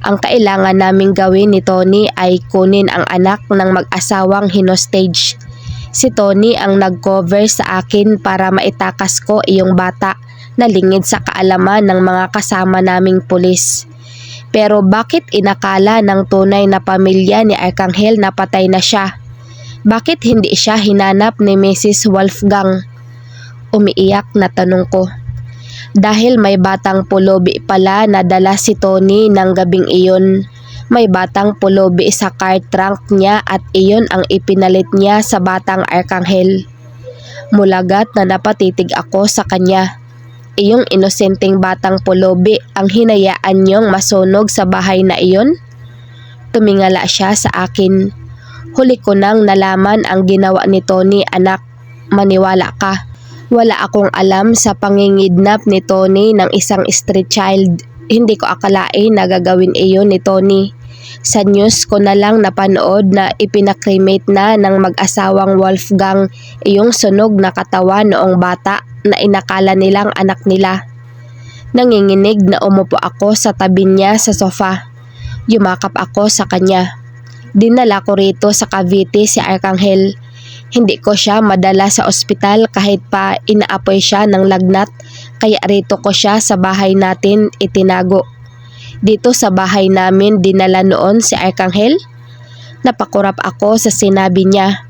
Ang kailangan naming gawin ni Tony ay kunin ang anak ng mag-asawang hinostage. Si Tony ang nag-cover sa akin para maitakas ko iyong bata na lingid sa kaalaman ng mga kasama naming pulis. Pero bakit inakala ng tunay na pamilya ni Arcangel na patay na siya? Bakit hindi siya hinanap ni Mrs. Wolfgang? Umiiyak na tanong ko. Dahil may batang pulubi pala na dala si Tony ng gabing iyon. May batang pulubi sa car trunk niya at iyon ang ipinalit niya sa batang Arcangel. Mulagat na napatitig ako sa kanya. Iyong inosenteng batang pulubi ang hinayaan niyong masunog sa bahay na iyon? Tumingala siya sa akin. Huli ko nang nalaman ang ginawa ni Tony, anak. Maniwala ka. Wala akong alam sa pangingidnap ni Tony ng isang street child. Hindi ko akalain na gagawin iyon ni Tony. Sa news ko na lang napanood na ipinakremate na ng mag-asawang Wolfgang iyong sunog na katawan noong bata na inakala nilang anak nila. Nanginginig na umupo ako sa tabi niya sa sofa. Yumakap ako sa kanya. Dinala ko rito sa Cavite si Arcangel. Hindi ko siya madala sa ospital kahit pa inaapoy siya ng lagnat, kaya rito ko siya sa bahay natin itinago. Dito sa bahay namin dinala noon si Arcangel? Napakurap ako sa sinabi niya.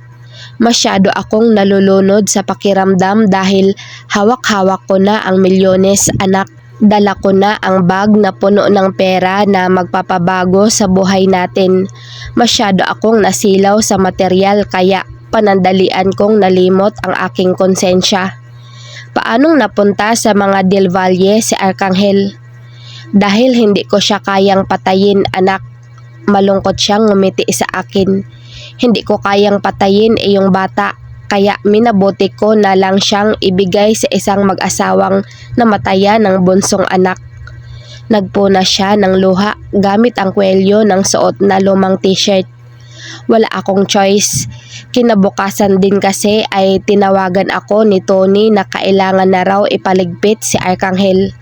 Masyado akong nalulunod sa pakiramdam dahil hawak-hawak ko na ang milyones, anak. Dala ko na ang bag na puno ng pera na magpapabago sa buhay natin. Masyado akong nasilaw sa material kaya panandalian kong nalimot ang aking konsensya. Paanong napunta sa mga Del Valle si Arcangel? Dahil hindi ko siya kayang patayin, anak. Malungkot siyang ngumiti sa akin. Hindi ko kayang patayin iyong bata. Kaya minabuti ko na lang siyang ibigay sa isang mag-asawang namatayan ng bunsong anak. Nagpuna siya ng luha gamit ang kwelyo ng suot na lumang t-shirt. Wala akong choice. Kinabukasan din kasi ay tinawagan ako ni Tony na kailangan na raw ipaligpit si Arcangel.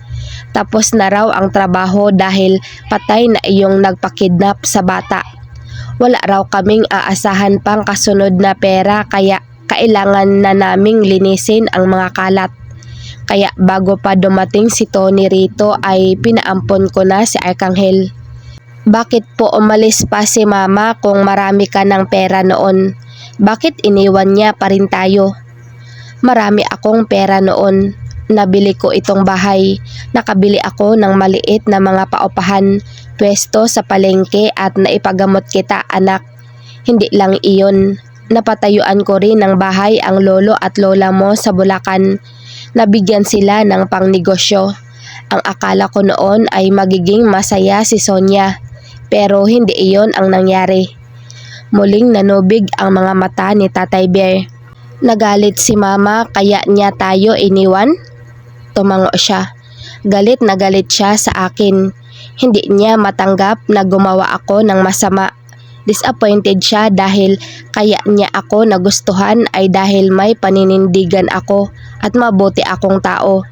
Tapos na raw ang trabaho dahil patay na iyong nagpakidnap sa bata. Wala raw kaming aasahan pang kasunod na pera kaya kailangan na naming linisin ang mga kalat. Kaya bago pa dumating si Tony rito ay pinaampon ko na si Arcangel. Bakit po umalis pa si mama kung marami ka ng pera noon? Bakit iniwan niya pa rin tayo? Marami akong pera noon. Nabili ko itong bahay. Nakabili ako ng maliit na mga paupahan, pwesto sa palengke at naipagamot kita, anak. Hindi lang iyon. Napatayuan ko rin ng bahay ang lolo at lola mo sa Bulacan. Nabigyan sila ng pangnegosyo. Ang akala ko noon ay magiging masaya si Sonia, pero hindi iyon ang nangyari. Muling nanubig ang mga mata ni Tatay Bear. Nagalit si mama kaya niya tayo iniwan? Tumango siya. Galit na galit siya sa akin. Hindi niya matanggap na gumawa ako ng masama. Disappointed siya dahil kaya niya ako nagustuhan ay dahil may paninindigan ako at mabuti akong tao.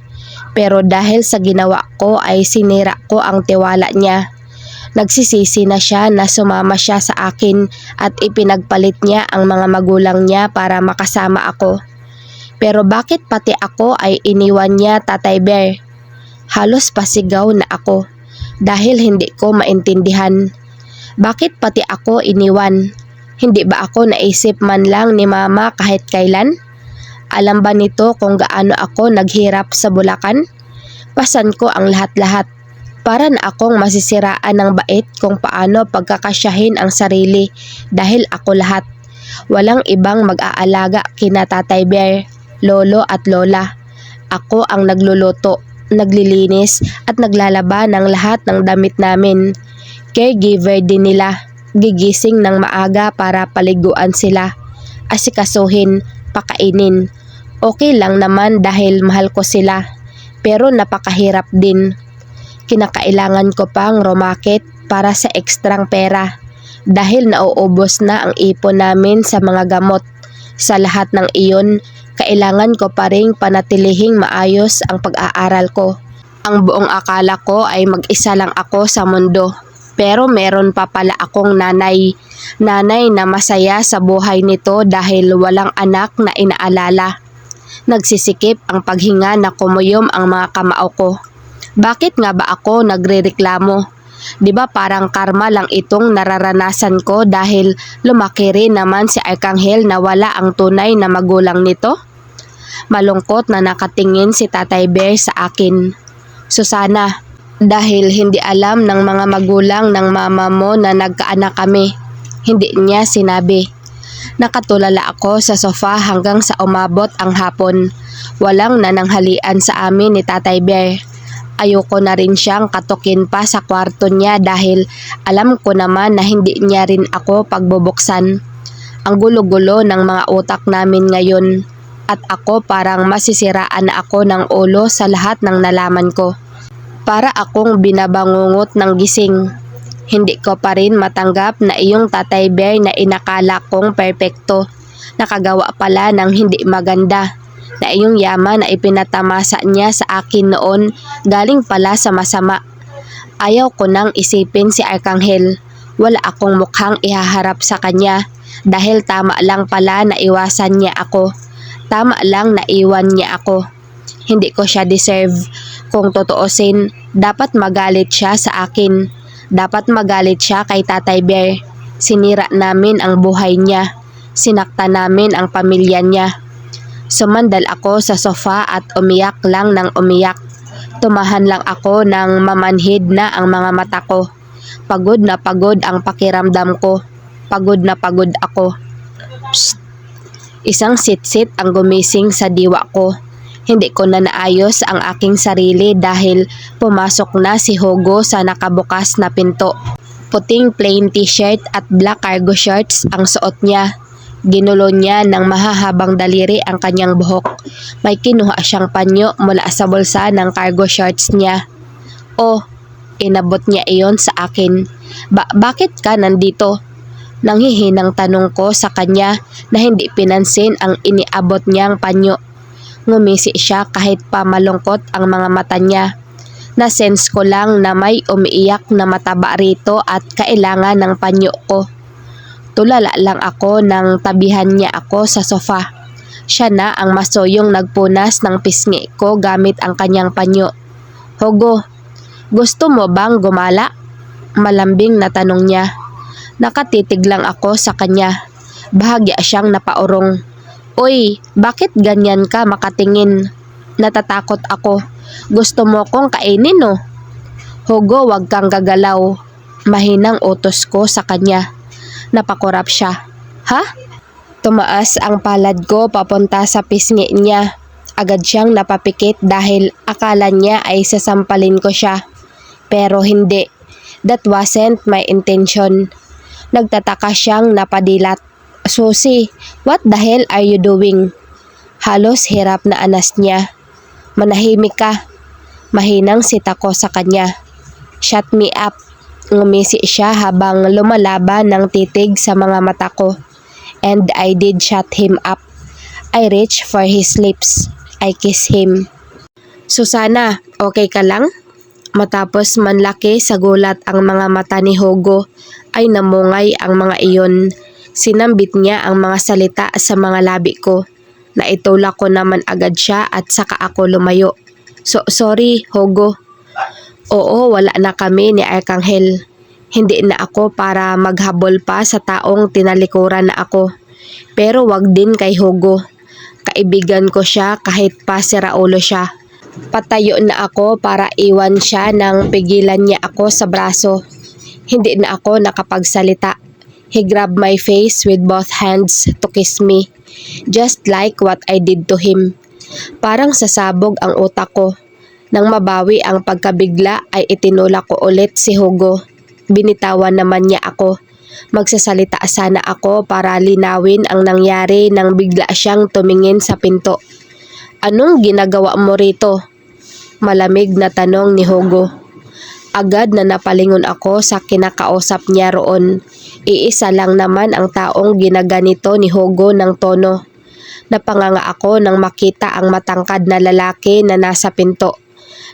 Pero dahil sa ginawa ko ay sinira ko ang tiwala niya. Nagsisisi na siya na sumama siya sa akin at ipinagpalit niya ang mga magulang niya para makasama ako. Pero bakit pati ako ay iniwan niya, Tatay Bear? Halos pasigaw na ako dahil hindi ko maintindihan. Bakit pati ako iniwan? Hindi ba ako naisip man lang ni mama kahit kailan? Alam ba nito kung gaano ako naghirap sa Bulacan? Pasan ko ang lahat-lahat. Para na akong masisiraan ng bait kung paano pagkakasyahin ang sarili dahil ako lahat. Walang ibang mag-aalaga kina Tatay Bear, lolo at lola. Ako ang nagluluto, naglilinis at naglalaba ng lahat ng damit namin. Caregiver din nila, gigising ng maaga para paliguan sila, asikasuhin, pakainin. Okay lang naman dahil mahal ko sila, pero napakahirap din. Kinakailangan ko pang rumakit para sa ekstrang pera. dahil nauubos na ang ipon namin sa mga gamot. Sa lahat ng iyon, kailangan ko pa ring panatilihing maayos ang pag-aaral ko. Ang buong akala ko ay mag-isa lang ako sa mundo. Pero meron pa pala akong nanay. Nanay na masaya sa buhay nito dahil walang anak na inaalala. Nagsisikip ang paghinga na kumuyom ang mga kamao ko. Bakit nga ba ako nagrereklamo? Di ba parang karma lang itong nararanasan ko dahil lumaki rin naman si Arkanghel na wala ang tunay na magulang nito? Malungkot na nakatingin si Tatay Bear sa akin. Susana, dahil hindi alam ng mga magulang ng mama mo na nagkaanak kami. Hindi niya sinabi. Nakatulala ako sa sofa hanggang sa umabot ang hapon. Walang nananghalian sa amin ni Tatay Bear. Ayoko na rin siyang katukin pa sa kwarto niya dahil alam ko naman na hindi niya rin ako pagbubuksan. Ang gulo-gulo ng mga utak namin ngayon at ako parang masisiraan na ako ng ulo sa lahat ng nalaman ko. Para akong binabangungot ng gising. Hindi ko pa rin matanggap na iyong Tatay Bear na inakala kong perpekto, nakagawa pala ng hindi maganda, na iyong yaman na ipinatamasa niya sa akin noon galing pala sa masama. Ayaw ko nang isipin si Arkanghel. Wala akong mukhang ihaharap sa kanya dahil tama lang pala na iwasan niya ako. Tama lang na iwan niya ako. Hindi ko siya deserve. Kung totoosin, dapat magalit siya sa akin. Dapat magalit siya kay Tatay Bear. Sinira namin ang buhay niya. Sinakta namin ang pamilya niya. Sumandal ako sa sofa at umiyak lang ng umiyak. Tumahan lang ako nang mamanhid na ang mga mata ko. Pagod na pagod ang pakiramdam ko. Pagod na pagod ako. Psst! Isang sitsit ang gumising sa diwa ko. Hindi ko na naayos ang aking sarili dahil pumasok na si Hugo sa nakabukas na pinto. Puting plain t-shirt at black cargo shorts ang suot niya. Ginulo niya ng mahahabang daliri ang kanyang buhok. May kinuha siyang panyo mula sa bulsa ng cargo shorts niya. Oh, inabot niya iyon sa akin. Bakit ka nandito? Nanghihinang tanong ko sa kanya na hindi pinansin ang iniabot niyang panyo. Ngumisi siya kahit pa malungkot ang mga mata niya. Na-sense ko lang na may umiiyak na mataba rito at kailangan ng panyo ko. Tulala lang ako nang tabihan niya ako sa sofa. Siya na ang masoyong nagpunas ng pisngi ko gamit ang kanyang panyo. Hugo, gusto mo bang gumala? Malambing na tanong niya. Nakatitig lang ako sa kanya. Bahagya siyang napaurong. Uy, bakit ganyan ka makatingin? Natatakot ako. Gusto mo kong kainin no? Hugo, wag kang gagalaw. Mahinang utos ko sa kanya. Napakurap siya. Ha? Tumaas ang palad ko papunta sa pisngi niya. Agad siyang napapikit dahil akala niya ay sasampalin ko siya. Pero hindi. That wasn't my intention. Nagtataka siyang napadilat. Susie, what the hell are you doing? Halos hirap na anas niya. Manahimik ka. Mahinang sita ko sa kanya. Shut me up. Ngumisi siya habang lumalaban ng titig sa mga mata ko. And I did shut him up. I reached for his lips. I kissed him. Susana, okay ka lang? Matapos manlaki sa gulat ang mga mata ni Hugo, ay namungay ang mga iyon. Sinambit niya ang mga salita sa mga labi ko. Naitulak ko naman agad siya at saka ako lumayo. Sorry, Hugo. Oo, wala na kami ni Arkanghel. Hindi na ako para maghabol pa sa taong tinalikuran na ako. Pero wag din kay Hugo. Kaibigan ko siya kahit pa siraulo siya. Patayo na ako para iwan siya nang pigilan niya ako sa braso. Hindi na ako nakapagsalita. He grabbed my face with both hands to kiss me, just like what I did to him. Parang sasabog ang utak ko. Nang mabawi ang pagkabigla ay itinulak ko ulit si Hugo. Binitawan naman niya ako. Magsasalita sana ako para linawin ang nangyari nang bigla siyang tumingin sa pinto. Anong ginagawa mo rito? Malamig na tanong ni Hugo. Agad na napalingon ako sa kinakausap niya roon. Iisa lang naman ang taong ginaganito ni Hugo ng tono. Napanganga ako nang makita ang matangkad na lalaki na nasa pinto.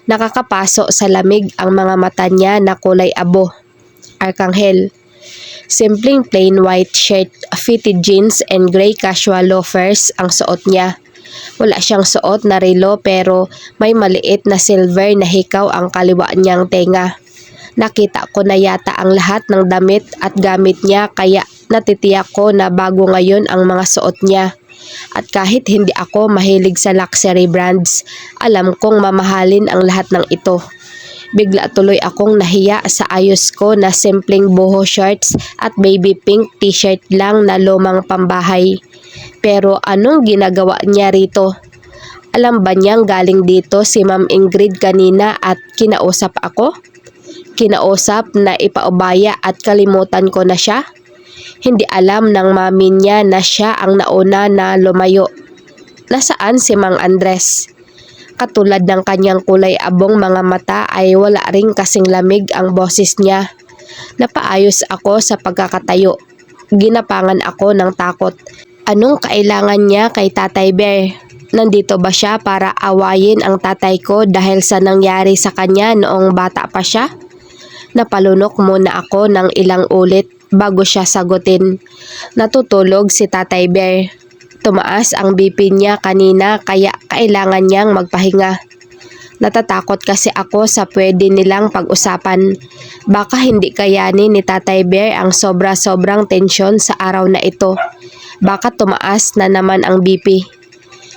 Nakakapaso sa lamig ang mga mata niya na kulay abo. Arkanghel. Simpleng plain white shirt, fitted jeans and gray casual loafers ang suot niya. Wala siyang suot na relo pero may maliit na silver na hikaw ang kaliwa niyang tenga. Nakita ko na yata ang lahat ng damit at gamit niya kaya natitiyak ko na bago ngayon ang mga suot niya. At kahit hindi ako mahilig sa luxury brands, alam kong mamahalin ang lahat ng ito. Bigla tuloy akong nahiya sa ayos ko na simpleng boho shorts at baby pink t-shirt lang na lumang pambahay. Pero anong ginagawa niya rito? Alam ba niyang galing dito si Ma'am Ingrid kanina at kinausap ako? Kinausap na ipaubaya at kalimutan ko na siya? Hindi alam ng mami niya na siya ang nauna na lumayo. Nasaan si Mang Andres? Katulad ng kanyang kulay abong mga mata ay wala ring kasing lamig ang boses niya. Napaayos ako sa pagkakatayo. Ginapangan ako ng takot. Anong kailangan niya kay Tatay Bear? Nandito ba siya para awayin ang tatay ko dahil sa nangyari sa kanya noong bata pa siya? Napalunok muna ako ng ilang ulit bago siya sagutin. Natutulog si Tatay Bear. Tumaas ang BP niya kanina kaya kailangan niyang magpahinga. Natatakot kasi ako sa pwede nilang pag-usapan. Baka hindi kayanin ni Tatay Bear ang sobra-sobrang tensyon sa araw na ito. Baka tumaas na naman ang BP.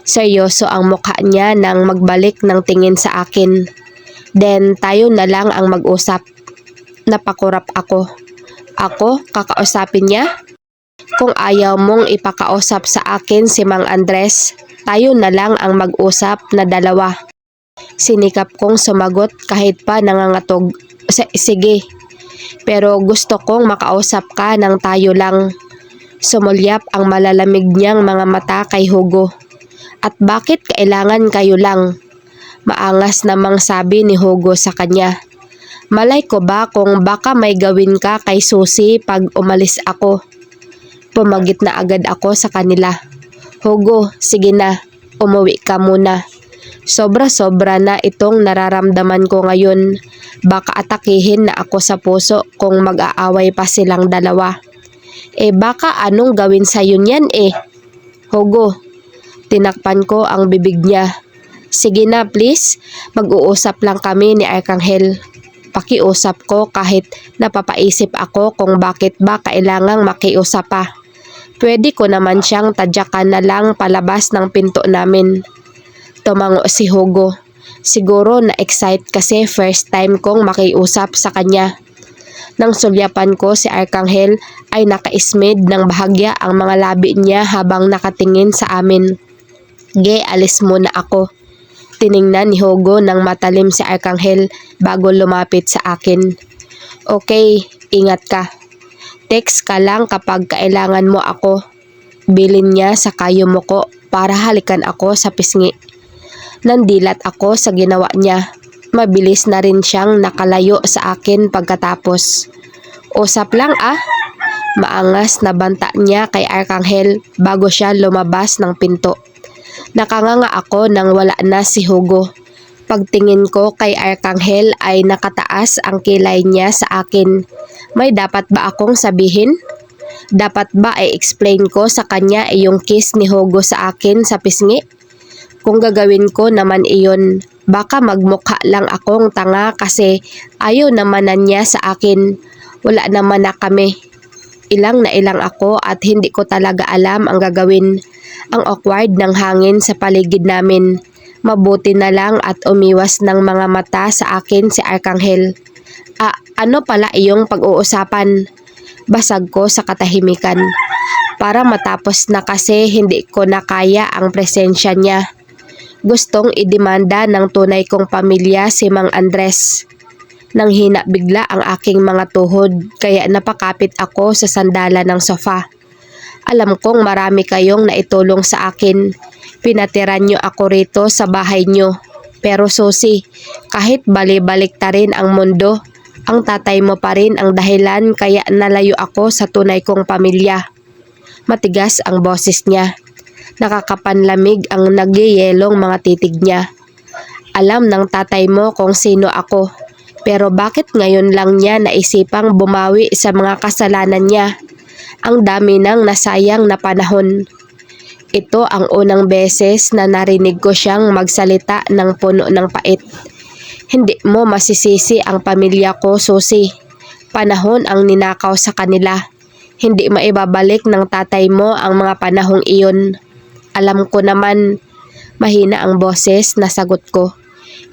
Seryoso ang mukha niya nang magbalik ng tingin sa akin. Then tayo na lang ang mag-usap. Napakurap ako. Ako, kakausapin niya? Kung ayaw mong ipakausap sa akin si Mang Andres, tayo na lang ang mag-usap na dalawa. Sinikap kong sumagot kahit pa nangangatog. Sige, pero gusto kong makausap ka ng tayo lang. Sumulyap ang malalamig niyang mga mata kay Hugo. At bakit kailangan kayo lang? Maangas namang sabi ni Hugo sa kanya. Malay ko ba kung baka may gawin ka kay Susie pag umalis ako? Pumagit na agad ako sa kanila. Hugo, sige na, umuwi ka muna. Sobra-sobra na itong nararamdaman ko ngayon. Baka atakihin na ako sa puso kung mag-aaway pa silang dalawa. Baka anong gawin sa'yo niyan Hugo, tinakpan ko ang bibig niya. Sige na please, mag-uusap lang kami ni Arkanghel. Pakiusap ko kahit napapaisip ako kung bakit ba kailangang makiusap pa. Pwede ko naman siyang tadyakan na lang palabas ng pinto namin. Tumango si Hugo. Siguro na-excite kasi first time kong makiusap sa kanya. Nang sulyapan ko si Arkanghel ay nakaismid ng bahagya ang mga labi niya habang nakatingin sa amin. Alis muna ako. Tiningnan ni Hugo ng matalim si Arkanghel bago lumapit sa akin. Okay, ingat ka. Text ka lang kapag kailangan mo ako. Bilin niya sa kayumuko para halikan ako sa pisngi. Nandilat ako sa ginawa niya. Mabilis na rin siyang nakalayo sa akin pagkatapos. Usap lang Maangas na banta niya kay Arkanghel bago siya lumabas ng pinto. Nakanganga ako nang wala na si Hugo. Pagtingin ko kay Arkanghel ay nakataas ang kilay niya sa akin. May dapat ba akong sabihin? Dapat ba i-explain ko sa kanya yung kiss ni Hugo sa akin sa pisngi? Kung gagawin ko naman iyon, baka magmukha lang akong tanga kasi ayaw namanan niya sa akin. Wala naman na kami. Ilang na ilang ako at hindi ko talaga alam ang gagawin. Ang awkward ng hangin sa paligid namin. Mabuti na lang at umiwas ng mga mata sa akin si Arkanghel. Ano pala iyong pag-uusapan? Basag ko sa katahimikan. Para matapos na kasi hindi ko na kaya ang presensya niya. Gustong idemanda ng tunay kong pamilya si Mang Andres. Nang hina bigla ang aking mga tuhod kaya napakapit ako sa sandala ng sofa. Alam kong marami kayong naitulong sa akin. Pinatiran niyo ako rito sa bahay niyo. Pero Susie, kahit bali-balik ta rin ang mundo, Ang tatay mo pa rin ang dahilan kaya nalayo ako sa tunay kong pamilya. Matigas ang boses niya. Nakakapanlamig ang nagyayelong mga titig niya. Alam ng tatay mo kung sino ako. Pero bakit ngayon lang niya naisipang bumawi sa mga kasalanan niya? Ang dami nang nasayang na panahon. Ito ang unang beses na narinig ko siyang magsalita ng puno ng pait. Hindi mo masisisi ang pamilya ko, Susi. Panahon ang ninakaw sa kanila. Hindi maibabalik ng tatay mo ang mga panahong iyon. Alam ko naman, mahina ang boses na sagot ko.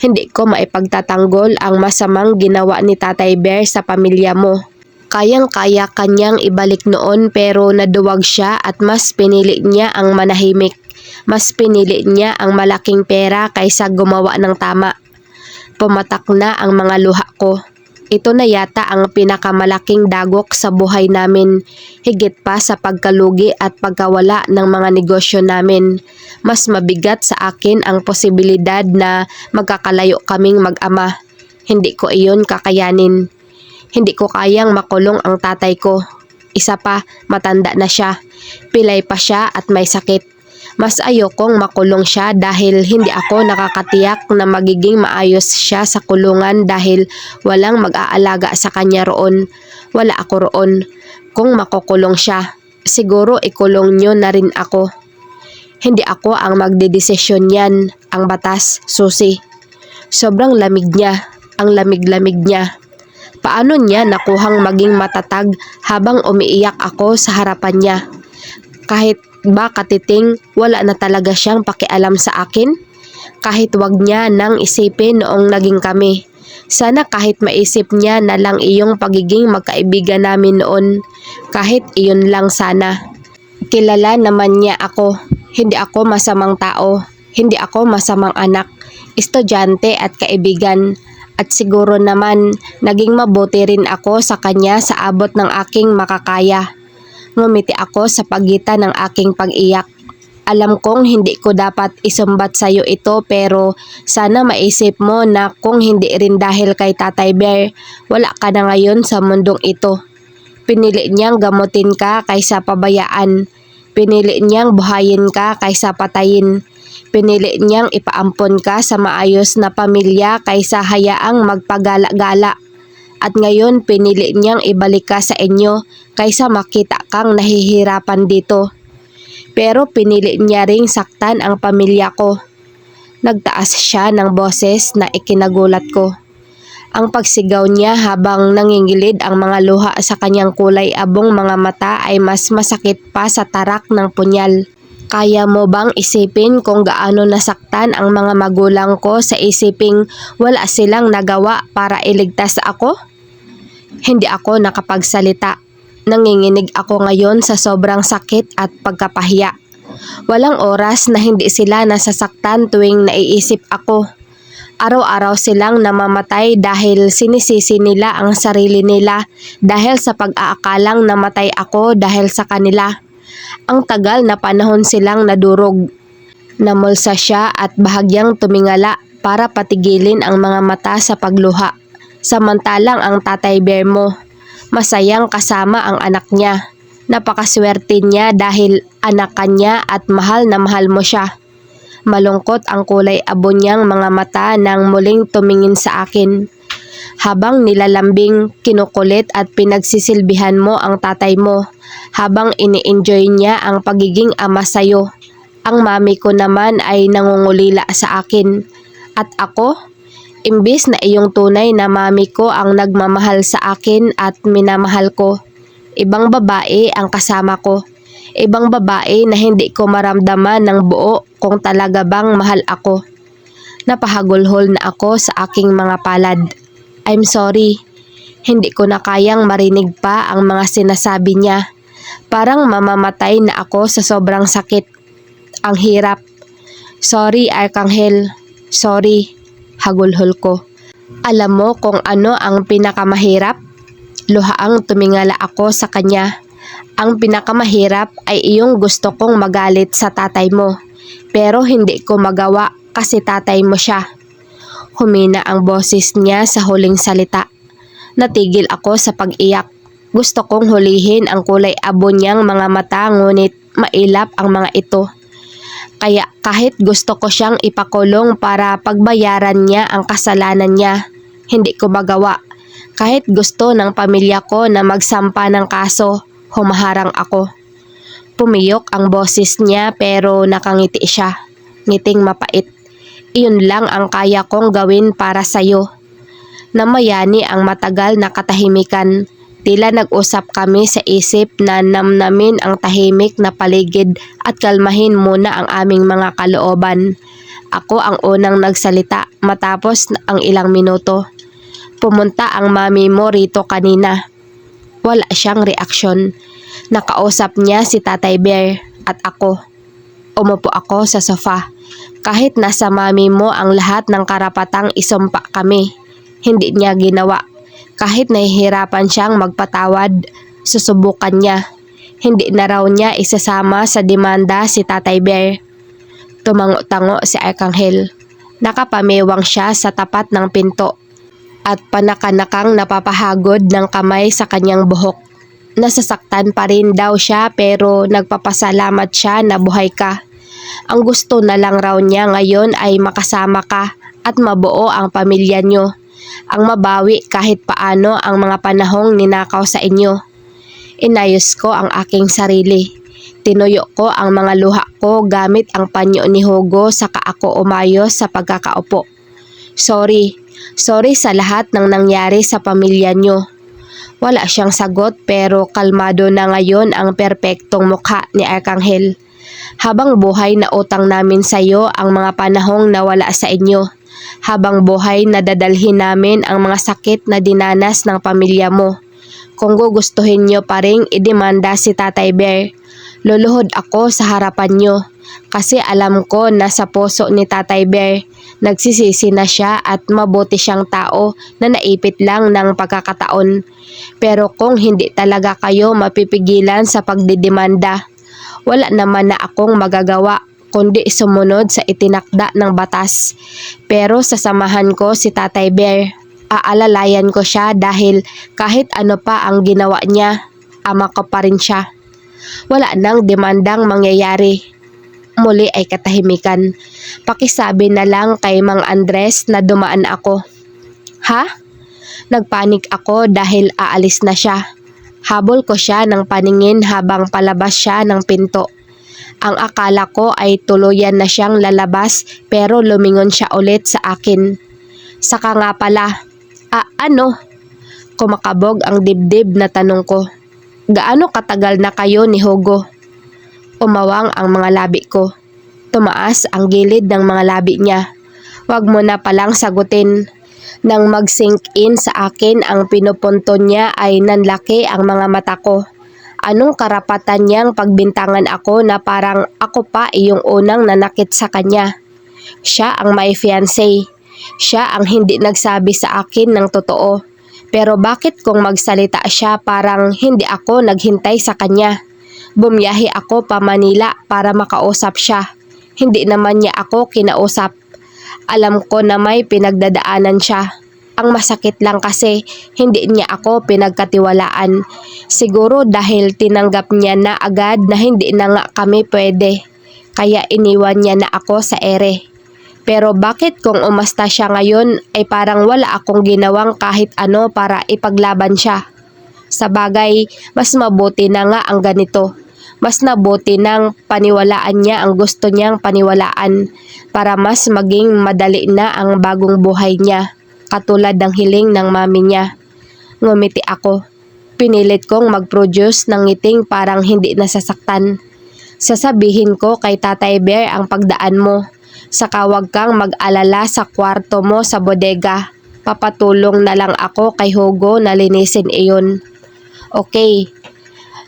Hindi ko maipagtatanggol ang masamang ginawa ni Tatay Bear sa pamilya mo. Kayang-kaya kanyang ibalik noon pero naduwag siya at mas pinili niya ang manahimik. Mas pinili niya ang malaking pera kaysa gumawa ng tama. Pumatak na ang mga luha ko. Ito na yata ang pinakamalaking dagok sa buhay namin, higit pa sa pagkalugi at pagkawala ng mga negosyo namin. Mas mabigat sa akin ang posibilidad na magkakalayo kaming mag-ama. Hindi ko iyon kakayanin. Hindi ko kayang makulong ang tatay ko. Isa pa, matanda na siya. Pilay pa siya at may sakit. Mas ayokong makulong siya dahil hindi ako nakakatiyak na magiging maayos siya sa kulungan dahil walang mag-aalaga sa kanya roon. Wala ako roon. Kung makukulong siya, siguro ikulong niyo na rin ako. Hindi ako ang magdedesisyon yan, ang batas, Susi. Sobrang lamig niya, ang lamig-lamig niya. Paano niya nakuhang maging matatag habang umiiyak ako sa harapan niya? Kahit ba katiting, wala na talaga siyang pakialam sa akin? Kahit wag niya nang isipin noong naging kami. Sana kahit maisip niya na lang iyong pagiging magkaibigan namin noon. Kahit iyon lang sana. Kilala naman niya ako. Hindi ako masamang tao. Hindi ako masamang anak. Estudyante at kaibigan. At siguro naman, naging mabuti rin ako sa kanya sa abot ng aking makakaya. Ngumiti ako sa pagitan ng aking pag-iyak. Alam kong hindi ko dapat isumbat sa iyo ito pero sana maisip mo na kung hindi rin dahil kay Tatay Bear, wala ka na ngayon sa mundong ito. Pinili niyang gamutin ka kaysa pabayaan. Pinili niyang buhayin ka kaysa patayin. Pinili niyang ipaampon ka sa maayos na pamilya kaysa hayaang magpagala-gala. At ngayon pinili niyang ibalik ka sa inyo kaysa makita kang nahihirapan dito. Pero pinili niya ring saktan ang pamilya ko. Nagtaas siya ng boses na ikinagulat ko. Ang pagsigaw niya habang nangingilid ang mga luha sa kanyang kulay abong mga mata ay mas masakit pa sa tarak ng punyal. Kaya mo bang isipin kung gaano nasaktan ang mga magulang ko sa isiping wala silang nagawa para iligtas ako? Hindi ako nakapagsalita. Nanginginig ako ngayon sa sobrang sakit at pagkapahiya. Walang oras na hindi sila nasasaktan tuwing naiisip ako. Araw-araw silang namamatay dahil sinisisi nila ang sarili nila dahil sa pag-aakalang namatay ako dahil sa kanila. Ang tagal na panahon silang nadurog. Namulsa siya at bahagyang tumingala para patigilin ang mga mata sa pagluha. Samantalang ang Tatay Bear mo, masayang kasama ang anak niya. Napakaswerte niya dahil anak ka niya at mahal na mahal mo siya. Malungkot ang kulay abo niyang mga mata nang muling tumingin sa akin. Habang nilalambing, kinukulit at pinagsisilbihan mo ang tatay mo. Habang ini-enjoy niya ang pagiging ama sa'yo. Ang mami ko naman ay nangungulila sa akin. At ako? Imbis na iyong tunay na mami ko ang nagmamahal sa akin at minamahal ko. Ibang babae ang kasama ko. Ibang babae na hindi ko maramdaman ng buo kung talaga bang mahal ako. Napahagulhol na ako sa aking mga palad. I'm sorry. Hindi ko na kayang marinig pa ang mga sinasabi niya. Parang mamamatay na ako sa sobrang sakit. Ang hirap. Sorry, Arkanghel. Sorry. Hagulhol ko. Alam mo kung ano ang pinakamahirap? Luhaang tumingala ako sa kanya. Ang pinakamahirap ay iyong gusto kong magalit sa tatay mo. Pero hindi ko magawa kasi tatay mo siya. Humina ang boses niya sa huling salita. Natigil ako sa pag-iyak. Gusto kong hulihin ang kulay abo niyang mga mata ngunit mailap ang mga ito. Kaya kahit gusto ko siyang ipakulong para pagbayaran niya ang kasalanan niya, hindi ko magawa. Kahit gusto ng pamilya ko na magsampa ng kaso, humaharang ako. Pumiyok ang boses niya pero nakangiti siya. Ngiting mapait. Iyon lang ang kaya kong gawin para sa'yo. Namayani ang matagal na katahimikan. Tila nag-usap kami sa isip na namnamin ang tahimik na paligid at kalmahin muna ang aming mga kalooban. Ako ang unang nagsalita matapos ang ilang minuto. Pumunta ang mami mo rito kanina. Wala siyang reaksyon. Nakausap niya si Tatay Bear at ako. Umupo ako sa sofa. Kahit nasa mami mo ang lahat ng karapatang isumpa kami, hindi niya ginawa. Kahit nahihirapan siyang magpatawad, susubukan niya. Hindi na raw niya isasama sa demanda si Tatay Bear. Tumango-tango si Arkanghel. Nakapamewang siya sa tapat ng pinto at panakanakang napapahagod ng kamay sa kanyang buhok. Nasasaktan pa rin daw siya pero nagpapasalamat siya na buhay ka. Ang gusto na lang raw niya ngayon ay makasama ka at mabuo ang pamilya niyo. Ang mabawi kahit paano ang mga panahong ninakaw sa inyo. Inayos ko ang aking sarili. Tinuyo ko ang mga luha ko gamit ang panyo ni Hugo saka ako umayos sa pagkakaupo. Sorry sa lahat ng nangyari sa pamilya niyo. Wala siyang sagot pero kalmado na ngayon ang perpektong mukha ni Arkanghel. Habang buhay na utang namin sa iyo ang mga panahong nawala sa inyo. Habang buhay na dadalhin namin ang mga sakit na dinanas ng pamilya mo. Kung gugustuhin niyo pa ring idemanda si Tatay Bear, luluhod ako sa harapan niyo. Kasi alam ko na sa puso ni Tatay Bear, nagsisisi na siya at mabuti siyang tao na naipit lang ng pagkakataon. Pero kung hindi talaga kayo mapipigilan sa pagdidemanda, wala naman na akong magagawa kundi sumunod sa itinakda ng batas. Pero sasamahan ko si Tatay Bear. Aalalayan ko siya dahil kahit ano pa ang ginawa niya, ama ko pa rin siya. Wala nang demandang mangyayari. Muli ay katahimikan. Pakisabi na lang kay Mang Andres na dumaan ako. Ha? Nagpanik ako dahil aalis na siya. Habol ko siya ng paningin habang palabas siya ng pinto. Ang akala ko ay tuluyan na siyang lalabas pero lumingon siya ulit sa akin. Saka nga pala, ano? Kumakabog ang dibdib na tanong ko. Gaano katagal na kayo ni Hugo? Umawang ang mga labi ko. Tumaas ang gilid ng mga labi niya. Wag mo na palang sagutin. Nang mag-sink in sa akin ang pinupunto niya ay nanlaki ang mga mata ko. Anong karapatan niyang pagbintangan ako na parang ako pa iyong unang nanakit sa kanya? Siya ang may fiancé. Siya ang hindi nagsabi sa akin ng totoo. Pero bakit kung magsalita siya parang hindi ako naghintay sa kanya? Bumiyahe ako pa Manila para makausap siya. Hindi naman niya ako kinausap. Alam ko na may pinagdadaanan siya. Ang masakit lang kasi hindi niya ako pinagkatiwalaan. Siguro dahil tinanggap niya na agad na hindi na nga kami pwede. Kaya iniwan niya na ako sa ere. Pero bakit kung umasta siya ngayon ay parang wala akong ginawang kahit ano para ipaglaban siya? Sa bagay, mas mabuti na nga ang ganito. Mas nabuti nang paniwalaan niya ang gusto niyang paniwalaan para mas maging madali na ang bagong buhay niya, katulad ng hiling ng mami niya. Ngumiti ako. Pinilit kong mag-produce ng ngiting parang hindi nasasaktan. Sasabihin ko kay Tatay Bear ang pagdaan mo. Saka wag kang mag-alala sa kwarto mo sa bodega. Papatulong na lang ako kay Hugo na linisin iyon. Okay.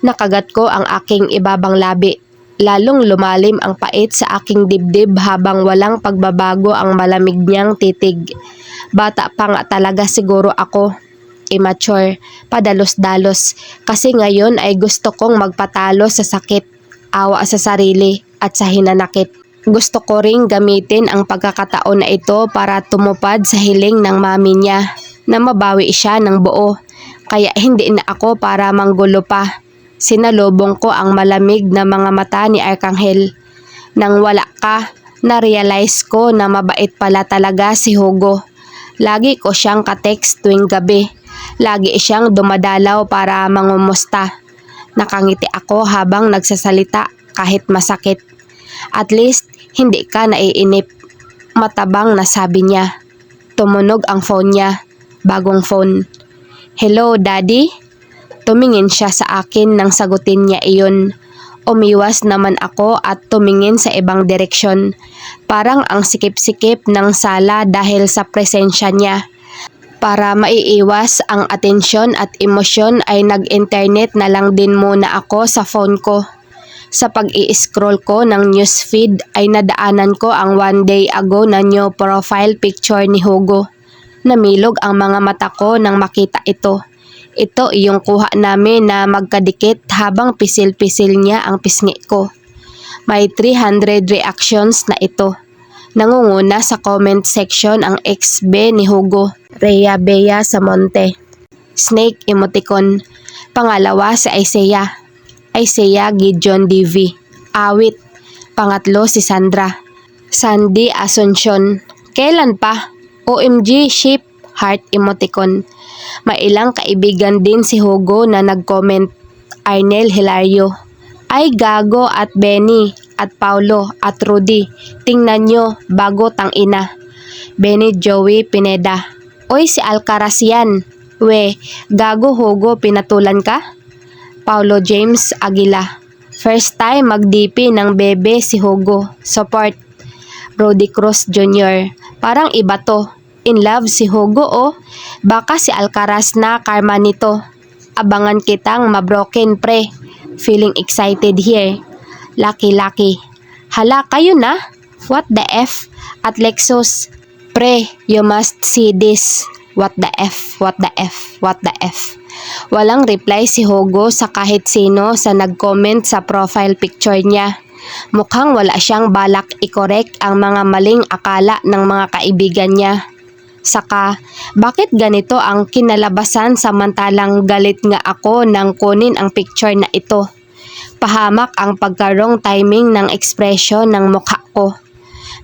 Nakagat ko ang aking ibabang labi. Lalong lumalim ang pait sa aking dibdib habang walang pagbabago ang malamig niyang titig. Bata pa nga talaga siguro ako. Immature, padalos-dalos. Kasi ngayon ay gusto kong magpatalo sa sakit, awa sa sarili at sa hinanakit. Gusto ko ring gamitin ang pagkakataon na ito para tumupad sa hiling ng mami niya. na mabawi siya ng buo. Kaya hindi na ako para manggulo pa. Sinalubong ko ang malamig na mga mata ni Arkanghel. Nang wala ka, na-realize ko na mabait pala talaga si Hugo. Lagi ko siyang ka-text tuwing gabi. Lagi siyang dumadalaw para mangumusta. Nakangiti ako habang nagsasalita kahit masakit. At least, hindi ka naiinip. Matabang na sabi niya. Tumunog ang phone niya. Bagong phone. Hello, Daddy? Tumingin siya sa akin nang sagutin niya iyon. Umiwas naman ako at tumingin sa ibang direksyon. Parang ang sikip-sikip ng sala dahil sa presensya niya. Para maiiwas ang atensyon at emosyon ay nag-internet na lang din muna ako sa phone ko. Sa pag-i-scroll ko ng newsfeed ay nadaanan ko ang 1 day ago na new profile picture ni Hugo. Namilog ang mga mata ko nang makita ito. Ito yung kuha namin na magkadikit habang pisil-pisil niya ang pisngi ko. May 300 reactions na ito. Nangunguna sa comment section ang ex-be ni Hugo, Rhea Bea Samonte. Snake emoticon. Pangalawa si Isaiah Gideon DV. Awit. Pangatlo si Sandra. Sandy Asuncion. Kailan pa? OMG ship heart emoticon. May ilang kaibigan din si Hugo na nag-comment. Arnel Hilario. Ay gago at Benny at Paulo at Rudy. Tingnan nyo bago tangina. Benny Joey Pineda. Oy si Alcaraz yan. We, gago Hugo pinatulan ka? Paulo James Aguila. First time mag-DP ng bebe si Hugo. Support. Rudy Cruz Jr. Parang iba to. In love si Hugo oh. Baka si Alcaraz na karma nito. Abangan kitang mabroken pre. Feeling excited here. Lucky. Hala kayo na? What the F? At Lexus. Pre, you must see this. What the F? What the F? What the F? Walang reply si Hugo sa kahit sino sa nag-comment sa profile picture niya. Mukhang wala siyang balak i-correct ang mga maling akala ng mga kaibigan niya. Saka, bakit ganito ang kinalabasan samantalang galit nga ako nang kunin ang picture na ito? Pahamak ang pagkarong timing ng ekspresyon ng mukha ko.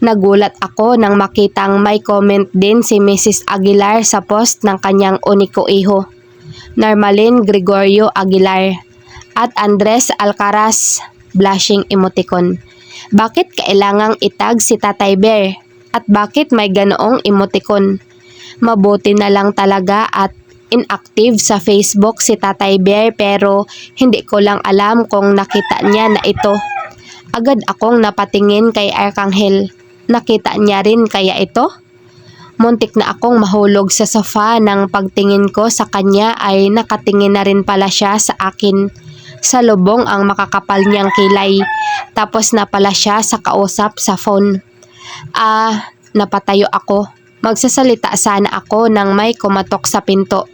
Nagulat ako nang makitang may comment din si Mrs. Aguilar sa post ng kanyang uniko iho. Narmalin Gregorio Aguilar at Andres Alcaraz, blushing emoticon. Bakit kailangang itag si Tatay Bear? At bakit may ganoong emoticon? Mabuti na lang talaga at inactive sa Facebook si Tatay Bear pero hindi ko lang alam kung nakita niya na ito. Agad akong napatingin kay Arkanghel. Nakita niya rin kaya ito? Muntik na akong mahulog sa sofa nang pagtingin ko sa kanya ay nakatingin na rin pala siya sa akin. Sa lubong ang makakapal niyang kilay. Tapos na pala siya sa kausap sa phone. Napatayo ako. Magsasalita sana ako nang may kumatok sa pinto.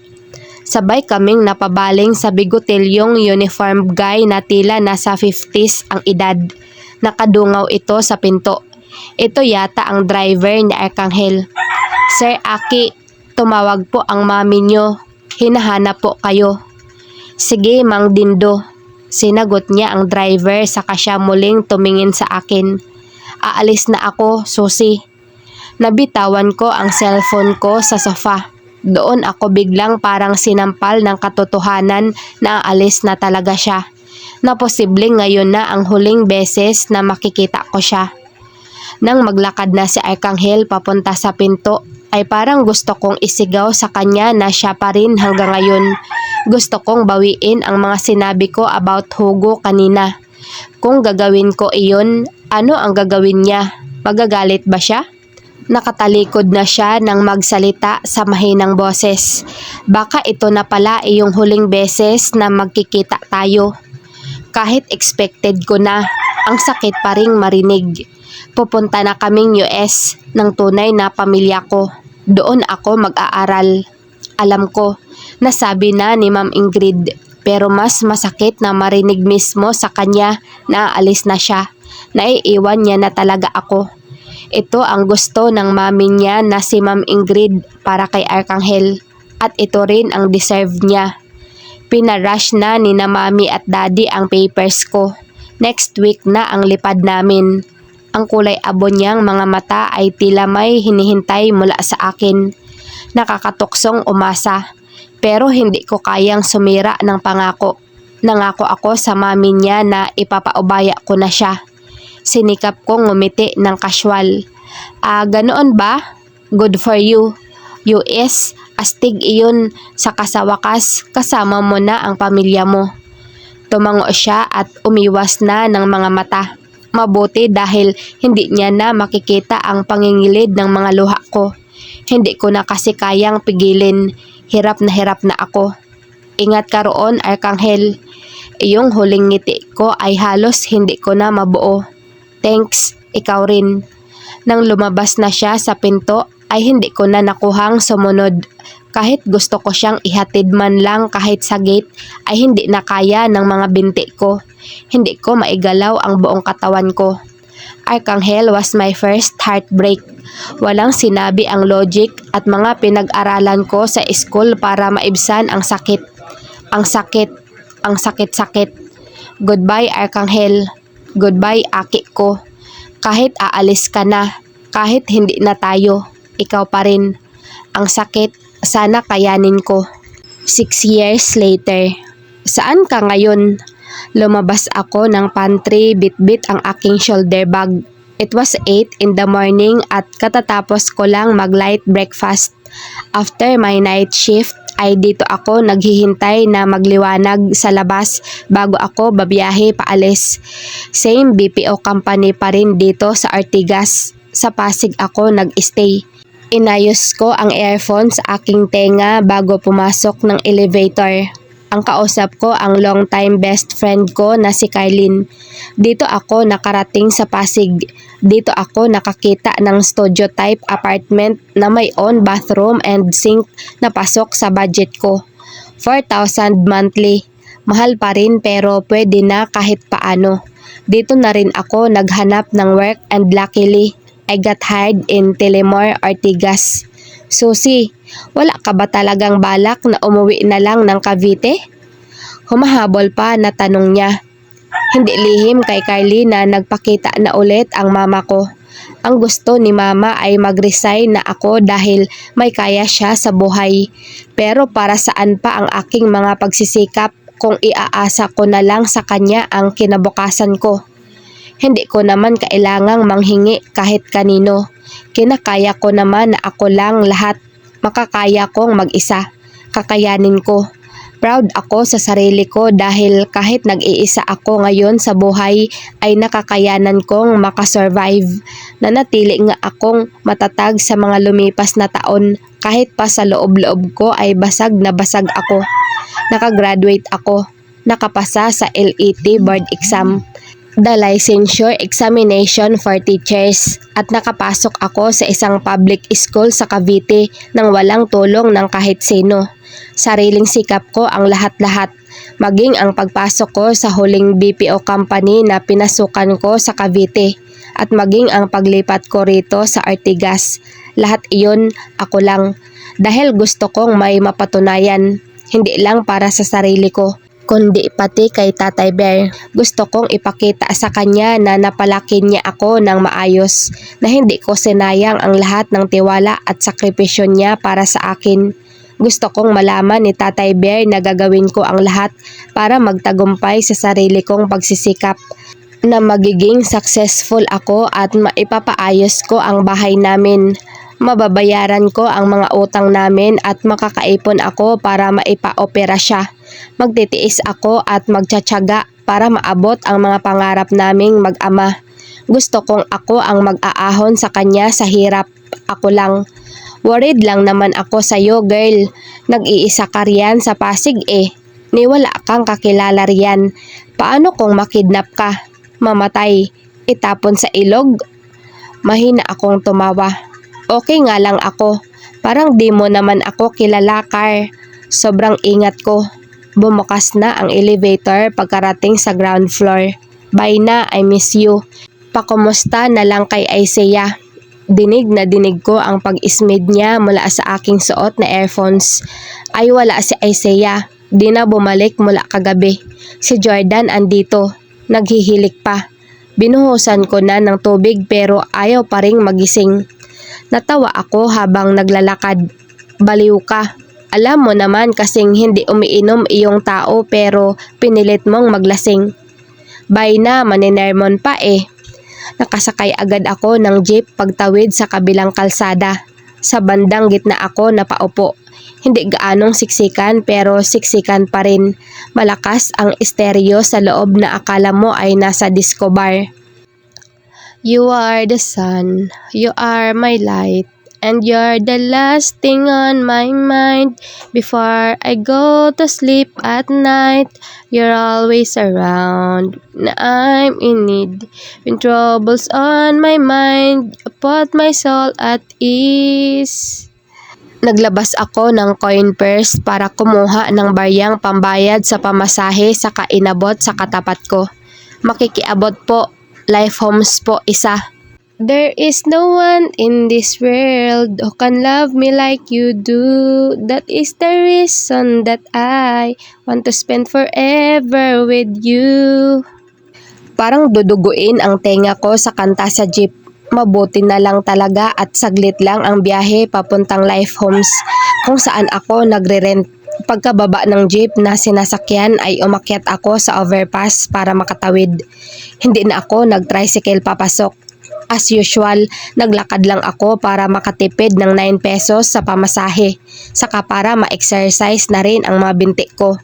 Sabay kaming napabaling sa bigotelyong uniform guy na tila nasa 50s ang edad. Nakadungaw ito sa pinto. Ito yata ang driver ni Arkanghel. Sir Aki, tumawag po ang mami nyo. Hinahanap po kayo. Sige, Mang Dindo. Sinagot niya ang driver saka siya muling tumingin sa akin. Aalis na ako, Susi. Nabitawan ko ang cellphone ko sa sofa. Doon ako biglang parang sinampal ng katotohanan na aalis na talaga siya. Na posibleng ngayon na ang huling beses na makikita ko siya. Nang maglakad na si Arkanghel papunta sa pinto, ay parang gusto kong isigaw sa kanya na siya pa rin hanggang ngayon. Gusto kong bawiin ang mga sinabi ko about Hugo kanina. Kung gagawin ko iyon, ano ang gagawin niya? Magagalit ba siya? Nakatalikod na siya nang magsalita sa mahinang boses. Baka ito na pala iyong huling beses na magkikita tayo. Kahit expected ko na, ang sakit pa ring marinig. Pupunta na kaming US ng tunay na pamilya ko. Doon ako mag-aaral. Alam ko, nasabi na ni Ma'am Ingrid, pero mas masakit na marinig mismo sa kanya na aalis na siya. Naiiwan niya na talaga ako. Ito ang gusto ng mami niya na si Ma'am Ingrid para kay Arkanghel. at ito rin ang deserve niya. Pinarush na ni na mami at daddy ang papers ko. Next week na ang lipad namin. Ang kulay abo niyang mga mata ay tila may hinihintay mula sa akin. Nakakatuksong umasa. Pero hindi ko kayang sumira ng pangako. Nangako ako sa mami niya na ipapaubaya ko na siya. Sinikap kong ngumiti ng casual. Ganoon ba? Good for you. US, astig iyon sa kasawakas kasama mo na ang pamilya mo. Tumango siya at umiwas na ng mga mata. Mabuti dahil hindi niya na makikita ang pangingilid ng mga luha ko. Hindi ko na kasi kayang pigilin. Hirap na ako. Ingat ka roon, Arkanghel. Iyong huling ngiti ko ay halos hindi ko na mabuo. Thanks, ikaw rin. Nang lumabas na siya sa pinto ay hindi ko na nakuhang sumunod. Kahit gusto ko siyang ihatid man lang kahit sa gate ay hindi na kaya ng mga binti ko. Hindi ko maigalaw ang buong katawan ko. Arkanghel was my first heartbreak. Walang sinabi ang logic at mga pinag-aralan ko sa school para maibsan ang sakit. Ang sakit. Goodbye, Arkanghel. Goodbye, aki ko. Kahit aalis ka na, kahit hindi na tayo, ikaw pa rin. Ang sakit, sana kayanin ko. 6 years later. Saan ka ngayon? Lumabas ako ng pantry, bit-bit ang aking shoulder bag. It was 8 in the morning at katatapos ko lang mag-light breakfast. After my night shift, ay dito ako naghihintay na magliwanag sa labas bago ako babiyahe paalis. Same BPO company pa rin dito sa Ortigas. Sa Pasig ako nag-stay. Inayos ko ang earphone sa aking tenga bago pumasok ng elevator. Ang kausap ko ang long-time best friend ko na si Kylene. Dito ako nakarating sa Pasig. Dito ako nakakita ng studio type apartment na may own bathroom and sink na pasok sa budget ko. 4,000 monthly. Mahal pa rin pero pwede na kahit paano. Dito na rin ako naghanap ng work and luckily, I got hired in Telemor, Ortigas. Susi, wala ka ba talagang balak na umuwi na lang ng Cavite? Humahabol pa na tanong niya. Hindi lihim kay Kylie na nagpakita na ulit ang mama ko. Ang gusto ni mama ay mag-resign na ako dahil may kaya siya sa buhay. Pero para saan pa ang aking mga pagsisikap kung iaasa ko na lang sa kanya ang kinabukasan ko? Hindi ko naman kailangang manghingi kahit kanino. Kinakaya ko naman na ako lang lahat. Makakaya kong mag-isa. Kakayanin ko. Proud ako sa sarili ko dahil kahit nag-iisa ako ngayon sa buhay ay nakakayanan kong makasurvive. Nanatili nga akong matatag sa mga lumipas na taon kahit pa sa loob-loob ko ay basag na basag ako. Nakagraduate ako. Nakapasa sa LET board exam. The licensure examination for teachers at nakapasok ako sa isang public school sa Cavite nang walang tulong ng kahit sino. Sariling sikap ko ang lahat-lahat, maging ang pagpasok ko sa huling BPO company na pinasukan ko sa Cavite at maging ang paglipat ko rito sa Ortigas. Lahat iyon ako lang dahil gusto kong may mapatunayan, hindi lang para sa sarili ko, kundi pati kay Tatay Bear. Gusto kong ipakita sa kanya na napalaki niya ako ng maayos, na hindi ko sinayang ang lahat ng tiwala at sakripisyo niya para sa akin. Gusto kong malaman ni Tatay Bear na gagawin ko ang lahat para magtagumpay sa sarili kong pagsisikap, na magiging successful ako at maipapaayos ko ang bahay namin. Mababayaran ko ang mga utang namin at makakaipon ako para maipa-opera siya. Magtitiis ako at magtsatsaga para maabot ang mga pangarap naming mag-ama. Gusto kong ako ang mag-aahon sa kanya sa hirap. Ako lang. Worried lang naman ako sa'yo, girl. Nag-iisa ka riyan sa Pasig eh. Niwala kang kakilala riyan. Paano kung makidnap ka? Mamatay. Itapon sa ilog? Mahina akong tumawa. Okay nga lang ako. Parang di mo naman ako kilala, Car. Sobrang ingat ko. Bumukas na ang elevator pagkarating sa ground floor. Bye na, I miss you. Pakumusta na lang kay Isaiah. Dinig na dinig ko ang pag-ismid niya mula sa aking suot na earphones. Ay wala si Isaiah. Di na bumalik mula kagabi. Si Jordan andito. Naghihilik pa. Binuhusan ko na ng tubig pero ayaw pa ring magising. Natawa ako habang naglalakad. Baliw ka. Alam mo naman kasing hindi umiinom iyong tao pero pinilit mong maglasing. Bay na, maninermon pa eh. Nakasakay agad ako ng jeep pagtawid sa kabilang kalsada. Sa bandang gitna ako napaupo. Hindi gaanong siksikan pero siksikan pa rin. Malakas ang stereo sa loob na akala mo ay nasa disco bar. You are the sun, you are my light, and you're the last thing on my mind. Before I go to sleep at night, you're always around when I'm in need. When trouble's on my mind, I put my soul at ease. Naglabas ako ng coin purse para kumuha ng baryang pambayad sa pamasahe sa kainabot sa katapat ko. Makikiabot po, Life Homes po isa. There is no one in this world who can love me like you do. That is the reason that I want to spend forever with you. Parang duduguin ang tenga ko sa kanta sa jeep. Mabuti na lang talaga at saglit lang ang biyahe papuntang Life Homes kung saan ako nagre-rent. Pagkababa ng jeep na sinasakyan ay umakyat ako sa overpass para makatawid. Hindi na ako nag-tricycle papasok. As usual, naglakad lang ako para makatipid ng 9 pesos sa pamasahe, saka para ma-exercise na rin ang mga binti ko.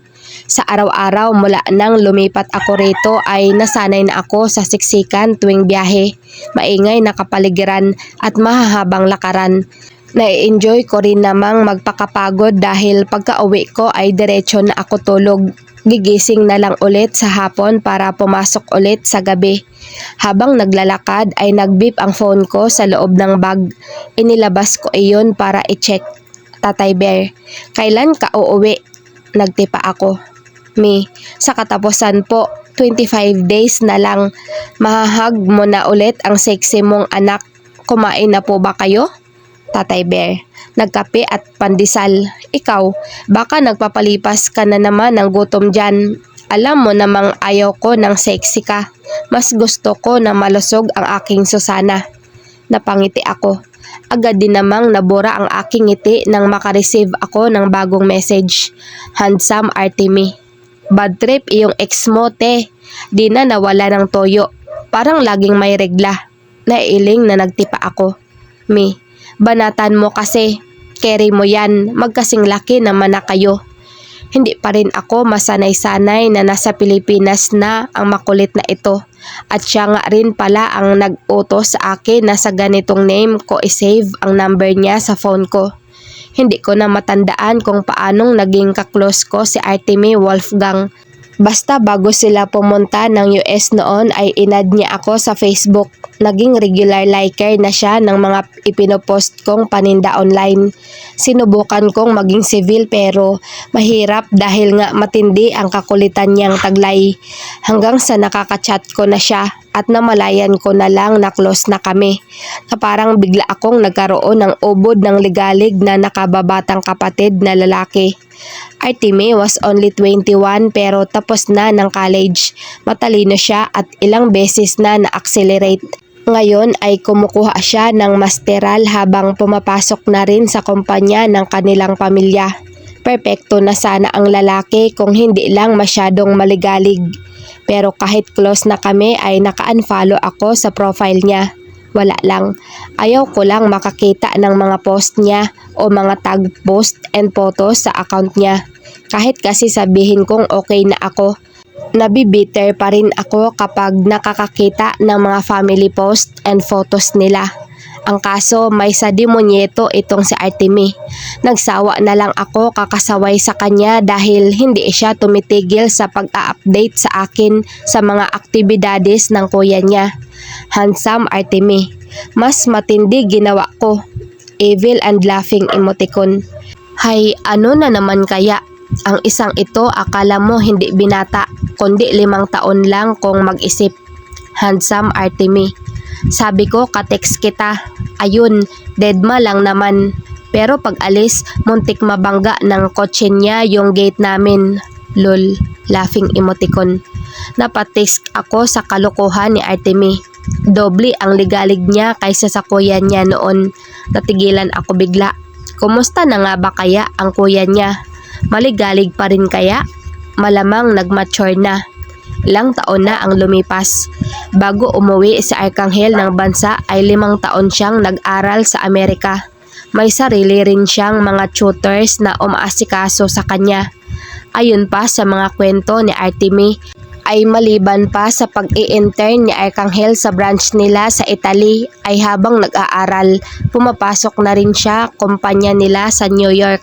Sa araw-araw mula nang lumipat ako rito ay nasanay na ako sa siksikan tuwing biyahe, maingay na kapaligiran at mahahabang lakaran. Nai-enjoy ko rin namang magpakapagod dahil pagka-uwi ko ay diretso na ako tulog. Gigising na lang ulit sa hapon para pumasok ulit sa gabi. Habang naglalakad ay nag-beep ang phone ko sa loob ng bag. Inilabas ko iyon para i-check. Tatay Bear, kailan ka uuwi? Nagtipa ako. Me, sa katapusan po, 25 days na lang. Mahahag mo na ulit ang sexy mong anak. Kumain na po ba kayo? Tatay Bear, nagkape at pandesal. Ikaw, baka nagpapalipas ka na naman ng gutom dyan. Alam mo namang ayaw ko ng sexy ka. Mas gusto ko na malusog ang aking Susana. Napangiti ako. Agad din namang nabura ang aking ngiti nang makareceive ako ng bagong message. Handsome Artemy. Bad trip iyong ex mo, te. Di na nawala ng toyo. Parang laging may regla. Naiiling na nagtipa ako. Me, banatan mo kasi. Carry mo yan. Magkasing laki naman na kayo. Hindi pa rin ako masanay-sanay na nasa Pilipinas na ang makulit na ito. At siya nga rin pala ang nag-utos sa akin na sa ganitong name ko i-save ang number niya sa phone ko. Hindi ko na matandaan kung paanong naging kaklose ko si Artemy Wolfgang. Basta bago sila pumunta ng US noon ay inad niya ako sa Facebook. Naging regular liker na siya ng mga ipinopost kong paninda online. Sinubukan kong maging civil pero mahirap dahil nga matindi ang kakulitan niyang taglay. Hanggang sa nakakachat ko na siya at namalayan ko na lang na close na kami. Na parang bigla akong nagkaroon ng ubod ng ligalig na nakababatang kapatid na lalaki. Artemy was only 21 pero tapos na ng college. Matalino siya at ilang beses na na-accelerate. Ngayon ay kumukuha siya ng masteral habang pumapasok na rin sa kumpanya ng kanilang pamilya. Perpekto na sana ang lalaki kung hindi lang masyadong maligalig. Pero kahit close na kami ay naka-unfollow ako sa profile niya. Wala lang. Ayaw ko lang makakita ng mga post niya o mga tag post and photos sa account niya. Kahit kasi sabihin kong okay na ako, nabibitter pa rin ako kapag nakakakita ng mga family post and photos nila. Ang kaso may sadimonyeto itong si Artemy. Nagsawa na lang ako kakasaway sa kanya dahil hindi siya tumitigil sa pag-a-update sa akin sa mga aktibidades ng kuya niya. Handsome Artemy. Mas matindi ginawa ko. Evil and laughing emoticon. Hay, ano na naman kaya? Ang isang ito akala mo hindi binata, kundi 5 taon lang kung mag-isip. Handsome Artemy. Sabi ko, ka-text kita. Ayun, deadma lang naman. Pero pag alis, muntik mabangga ng kotse niya yung gate namin. Lol, laughing emoticon. Napatisk ako sa kalokohan ni Artemy. Doble ang ligalig niya kaysa sa kuya niya noon. Natigilan ako bigla. Kumusta na nga ba kaya ang kuya niya? Maligalig pa rin kaya? Malamang nag-mature na. Ilang taon na ang lumipas. Bago umuwi si Arcangel ng bansa ay 5 taon siyang nag-aral sa Amerika. May sarili rin siyang mga tutors na umaasikaso sa kanya. Ayon pa sa mga kwento ni Artemy, ay maliban pa sa pag-i-intern ni Arcangel sa branch nila sa Italy ay habang nag-aaral, pumapasok na rin siya kumpanya nila sa New York.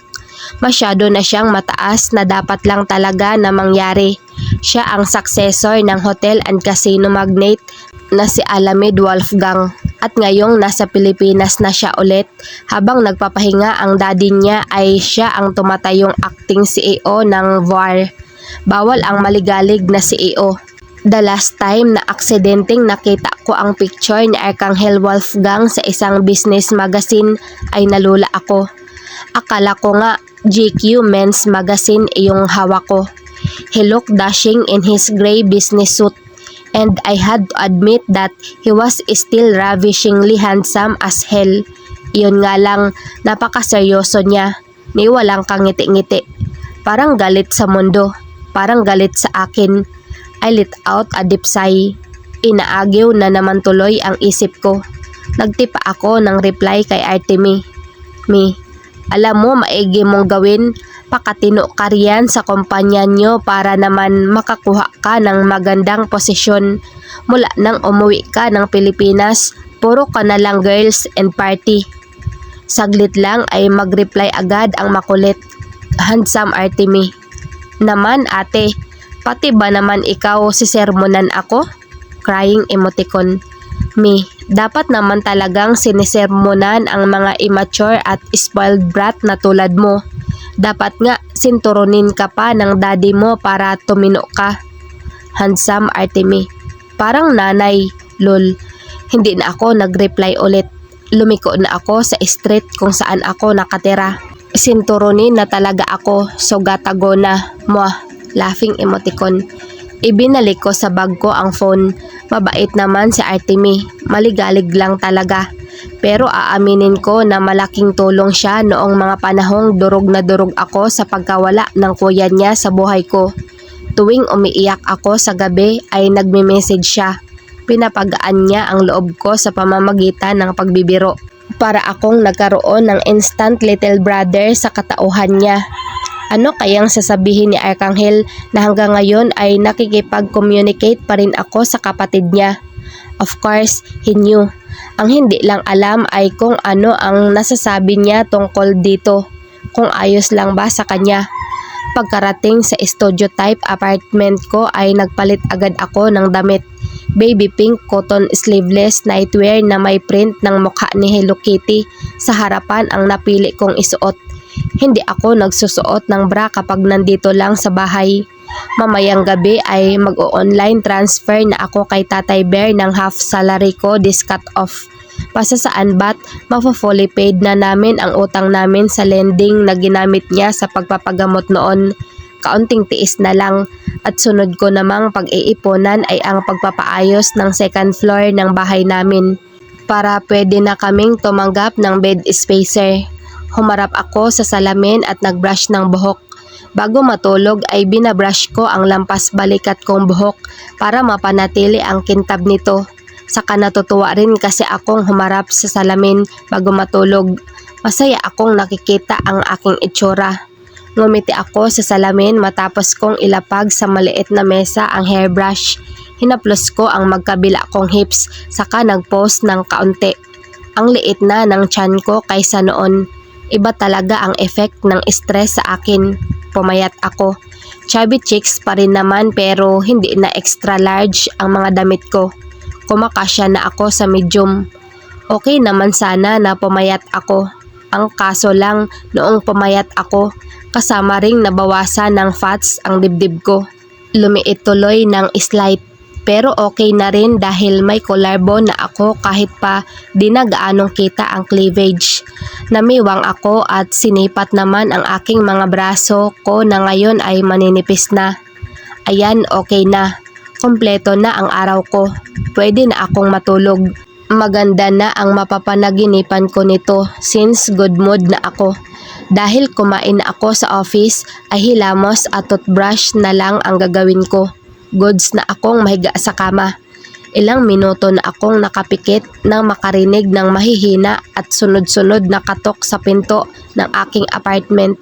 Masyado na siyang mataas na dapat lang talaga na mangyari. Siya ang successor ng hotel and casino magnate na si Alamid Wolfgang. At ngayong nasa Pilipinas na siya ulit, habang nagpapahinga ang daddy niya ay siya ang tumatayong acting CEO ng VAR. Bawal ang maligalig na CEO. The last time na aksidenteng nakita ko ang picture ni Arcangel Wolfgang sa isang business magazine ay nalula ako. Akala ko nga GQ Men's Magazine yung hawak ko. He looked dashing in his gray business suit, and I had to admit that he was still ravishingly handsome as hell. Iyon nga lang, napakaseryoso niya, ni walang kangiti-ngiti. Parang galit sa mundo, parang galit sa akin. I let out a deep sigh. Inaagiw na naman tuloy ang isip ko. Nagtipa ako ng reply kay Artemy. Alam mo maigi mong gawin, pakatino ka riyan sa kumpanya nyo para naman makakuha ka ng magandang posisyon. Mula nang umuwi ka ng Pilipinas, puro ka na lang girls and party. Saglit lang ay mag-reply agad ang makulit. Handsome Artemy. Naman ate, pati ba naman ikaw sisermonan ako? Crying emoticon. Dapat naman talagang sinisermonan ang mga immature at spoiled brat na tulad mo. Dapat nga sinturunin ka pa ng daddy mo para tumino ka. Handsome Artemy. Parang nanay, lol. Hindi na ako nag-reply ulit. Lumiko na ako sa street kung saan ako nakatira. Sinturunin na talaga ako, so gatago na. Laughing emoticon. Ibinalik ko sa bag ko ang phone. Mabait naman si Artemy. Maligalig lang talaga. Pero aaminin ko na malaking tulong siya noong mga panahong durog na durog ako sa pagkawala ng kuya niya sa buhay ko. Tuwing umiiyak ako sa gabi ay nagme-message siya. Pinapagaan niya ang loob ko sa pamamagitan ng pagbibiro. Para akong nagkaroon ng instant little brother sa katauhan niya. Ano kayang sasabihin ni Arcangel na hanggang ngayon ay nakikipag-communicate pa rin ako sa kapatid niya? Of course, he knew. Ang hindi lang alam ay kung ano ang nasasabi niya tungkol dito. Kung ayos lang ba sa kanya. Pagkarating sa studio type apartment ko ay nagpalit agad ako ng damit. Baby pink cotton sleeveless nightwear na may print ng mukha ni Hello Kitty sa harapan ang napili kong isuot. Hindi ako nagsusuot ng bra kapag nandito lang sa bahay. Mamayang gabi ay mag-o-online transfer na ako kay Tatay Bear ng half salary ko this cut off. Pasasaan ba't mafo-fully paid na namin ang utang namin sa lending na ginamit niya sa pagpapagamot noon. Kaunting tiis na lang at sunod ko namang pag-iipunan ay ang pagpapaayos ng second floor ng bahay namin para pwede na kaming tumanggap ng bed spacer. Humarap ako sa salamin at nagbrush ng buhok. Bago matulog ay binabrush ko ang lampas balikat kong buhok para mapanatili ang kintab nito. Saka natutuwa rin kasi akong humarap sa salamin bago matulog. Masaya akong nakikita ang aking itsura. Ngumiti ako sa salamin matapos kong ilapag sa maliit na mesa ang hairbrush. Hinaplos ko ang magkabila kong hips saka nagpose ng kaunti. Ang liit na ng tiyan ko kaysa noon. Iba talaga ang effect ng stress sa akin. Pumayat ako. Chubby cheeks pa rin naman pero hindi na extra large ang mga damit ko. Kumakasya na ako sa medium. Okay naman sana na pumayat ako. Ang kaso lang noong pumayat ako, kasama ring nabawasan ng fats ang dibdib ko. Lumiit tuloy ng slight. Pero okay na rin dahil may collarbone na ako kahit pa di na gaanong kita ang cleavage. Namiwang ako at sinipat naman ang aking mga braso ko na ngayon ay maninipis na. Ayan, okay na. Kompleto na ang araw ko. Pwede na akong matulog. Maganda na ang mapapanaginipan ko nito since good mood na ako. Dahil kumain na ako sa office ay hilamos at toothbrush na lang ang gagawin ko. Goods na akong mahiga sa kama. Ilang minuto na akong nakapikit nang makarinig ng mahihina at sunod-sunod na katok sa pinto ng aking apartment.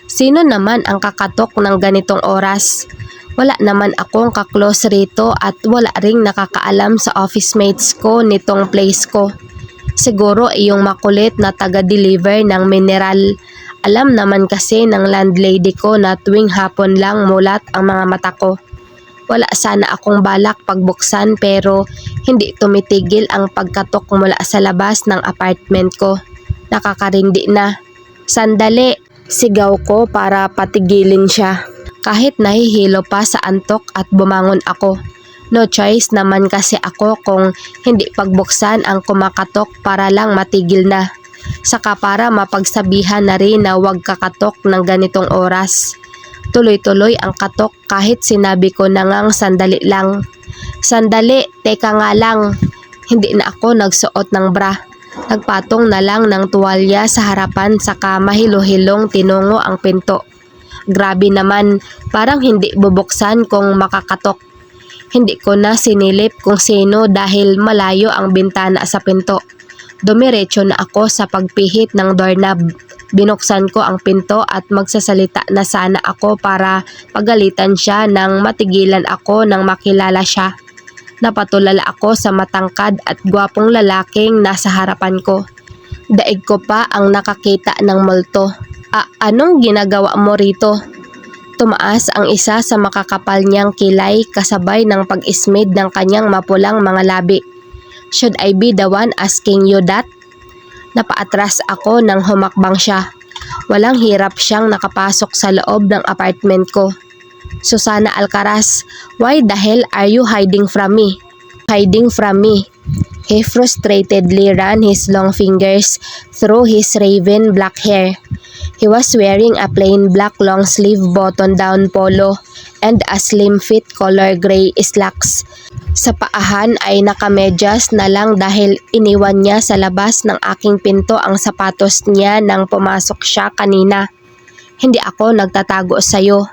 Sino naman ang kakatok ng ganitong oras? Wala naman akong kaklose rito at wala ring nakakaalam sa office mates ko nitong place ko. Siguro iyong makulit na taga-deliver ng mineral. Alam naman kasi ng landlady ko na tuwing hapon lang mulat ang mga mata ko. Wala sana akong balak pagbuksan pero hindi tumitigil ang pagkatok mula sa labas ng apartment ko. Nakakarindi na. Sandali, sigaw ko para patigilin siya. Kahit nahihilo pa sa antok at bumangon ako. No choice naman kasi ako kung hindi pagbuksan ang kumakatok para lang matigil na. Saka para mapagsabihan na rin na huwag kakatok ng ganitong oras. Tuloy-tuloy ang katok kahit sinabi ko na ngang sandali lang. Sandali, teka nga lang. Hindi na ako nagsuot ng bra. Nagpatong na lang ng tuwalya sa harapan saka mahilo-hilong tinungo ang pinto. Grabe naman, parang hindi bubuksan kung makakatok. Hindi ko na sinilip kung sino dahil malayo ang bintana sa pinto. Dumiretso na ako sa pagpihit ng doorknob. Binuksan ko ang pinto at magsasalita na sana ako para pagalitan siya nang matigilan ako nang makilala siya. Napatulala ako sa matangkad at gwapong lalaking nasa harapan ko. Daig ko pa ang nakakita ng multo. Anong ginagawa mo rito? Tumaas ang isa sa makakapal niyang kilay kasabay ng pag-ismid ng kanyang mapulang mga labi. Should I be the one asking you that? Napaatras ako nang humakbang siya. Walang hirap siyang nakapasok sa loob ng apartment ko. Susana Alcaraz, why the hell are you hiding from me? Hiding from me. He frustratedly ran his long fingers through his raven black hair. He was wearing a plain black long sleeve button down polo and a slim fit color gray slacks. Sa paahan ay nakamedyas na lang dahil iniwan niya sa labas ng aking pinto ang sapatos niya nang pumasok siya kanina. Hindi ako nagtatago sa'yo.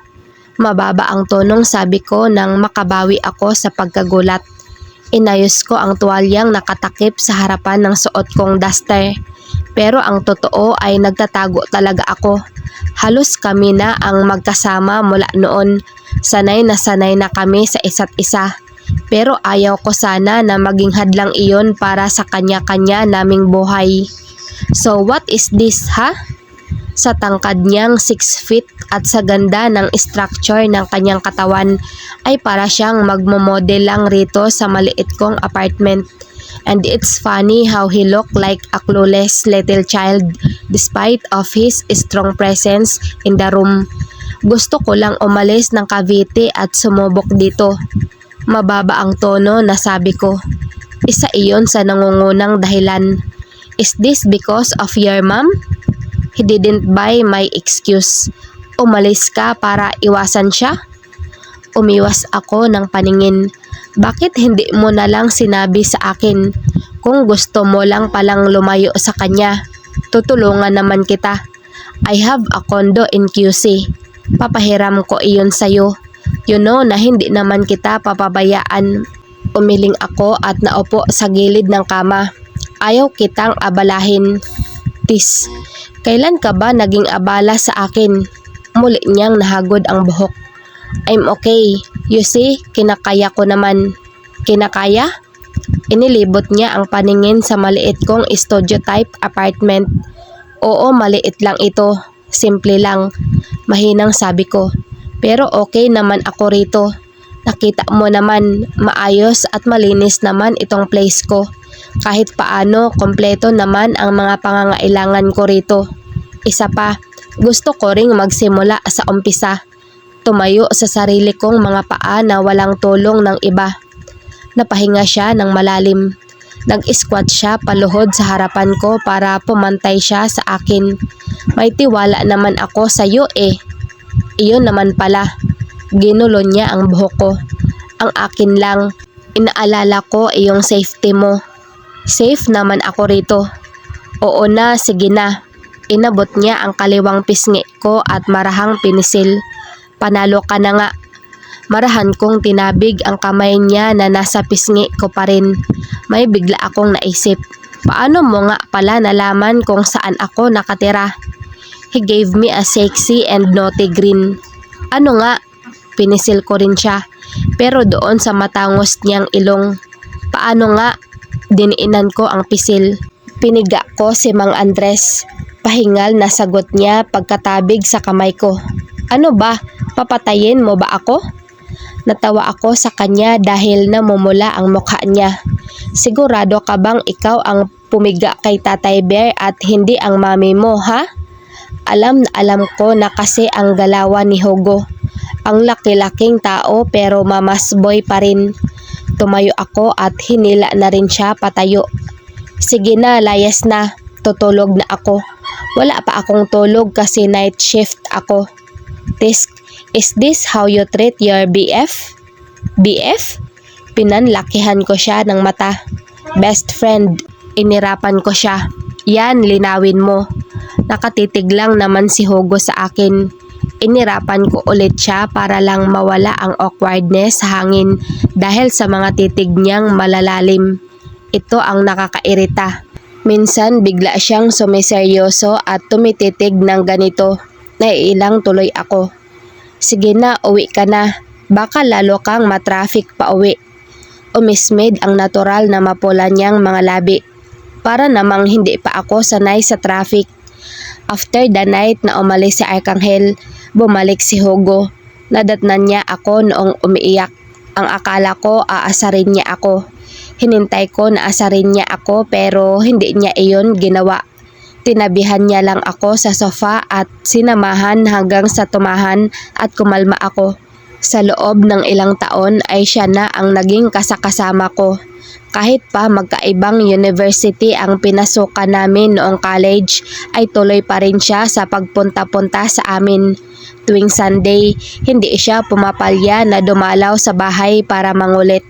Mababa ang tonong sabi ko nang makabawi ako sa pagkagulat. Inayos ko ang tuwalyang nakatakip sa harapan ng suot kong duster. Pero ang totoo ay nagtatago talaga ako. Halos kami na ang magkasama mula noon. Sanay na kami sa isa't isa. Pero ayaw ko sana na maging hadlang iyon para sa kanya-kanya naming buhay. So what is this, ha? Sa tangkad niyang 6 feet at sa ganda ng structure ng kanyang katawan ay para siyang magmomodel lang rito sa maliit kong apartment. And it's funny how he looked like a clueless little child despite of his strong presence in the room. Gusto ko lang umalis ng Cavite at sumubok dito. Mababa ang tono na sabi ko. Isa iyon sa nangungunang dahilan. Is this because of your mom? He didn't buy my excuse. Umalis ka para iwasan siya? Umiwas ako ng paningin. Bakit hindi mo na lang sinabi sa akin? Kung gusto mo lang palang lumayo sa kanya, tutulungan naman kita. I have a condo in QC. Papahiram ko iyon sa'yo. You know na hindi naman kita papabayaan. Umiling ako at naupo sa gilid ng kama. Ayaw kitang abalahin. Tis, kailan ka ba naging abala sa akin? Muli niyang nahagod ang buhok. I'm okay. You see, kinakaya ko naman. Kinakaya? Inilibot niya ang paningin sa maliit kong studio type apartment. Oo, maliit lang ito. Simple lang. Mahinang sabi ko. Pero okay naman ako rito. Nakita mo naman, maayos at malinis naman itong place ko. Kahit paano, kompleto naman ang mga pangangailangan ko rito. Isa pa, gusto ko ring magsimula sa umpisa. Tumayo sa sarili kong mga paa na walang tulong ng iba. Napahinga siya ng malalim. Nag-squat siya paluhod sa harapan ko para pumantay siya sa akin. May tiwala naman ako sa iyo eh. Iyon naman pala. Ginulo niya ang buhok ko. Ang akin lang, inaalala ko iyong safety mo. Safe naman ako rito. Oo na, sige na. Inabot niya ang kaliwang pisngi ko at marahang pinisil. Panalo ka na nga. Marahan kong tinabig ang kamay niya na nasa pisngi ko pa rin. May bigla akong naisip. Paano mo nga pala nalaman kung saan ako nakatira? He gave me a sexy and naughty grin. Ano nga? Pinisil ko rin siya. Pero doon sa matangos niyang ilong. Paano nga? Diniinan ko ang pisil. Piniga ko si Mang Andres. Pahingal na sagot niya pagkatabig sa kamay ko. Ano ba? Papatayin mo ba ako? Natawa ako sa kanya dahil namumula ang mukha niya. Sigurado ka bang ikaw ang pumiga kay Tatay Bear at hindi ang mami mo, ha? Alam na alam ko na kasi ang galawan ni Hugo. Ang laki-laking tao pero mamas boy pa rin. Tumayo ako at hinila na rin siya patayo. Sige na, layas na. Tutulog na ako. Wala pa akong tulog kasi night shift ako. Tisk, is this how you treat your BF? BF? Pinanlakihan ko siya ng mata. Best friend. Inirapan ko siya. Yan, linawin mo. Nakatitig lang naman si Hugo sa akin. Inirapan ko ulit siya para lang mawala ang awkwardness sa hangin dahil sa mga titig niyang malalalim. Ito ang nakakairita. Minsan bigla siyang sumiseryoso at tumititig ng ganito. Naiilang tuloy ako. Sige na, uwi ka na. Baka lalo kang matraffic pa uwi. Umismid ang natural na mapula niyang mga labi. Para namang hindi pa ako sanay sa traffic. After the night na umalis si Arkanghel, bumalik si Hugo. Nadatnan niya ako noong umiiyak. Ang akala ko aasarin niya ako. Hinintay ko na asarin niya ako pero hindi niya iyon ginawa. Tinabihan niya lang ako sa sofa at sinamahan hanggang sa tumahan at kumalma ako. Sa loob ng ilang taon ay siya na ang naging kasakasama ko. Kahit pa magkaibang university ang pinasukan namin noong college ay tuloy pa rin siya sa pagpunta-punta sa amin. Tuwing Sunday, hindi siya pumapalya na dumalaw sa bahay para mangulit.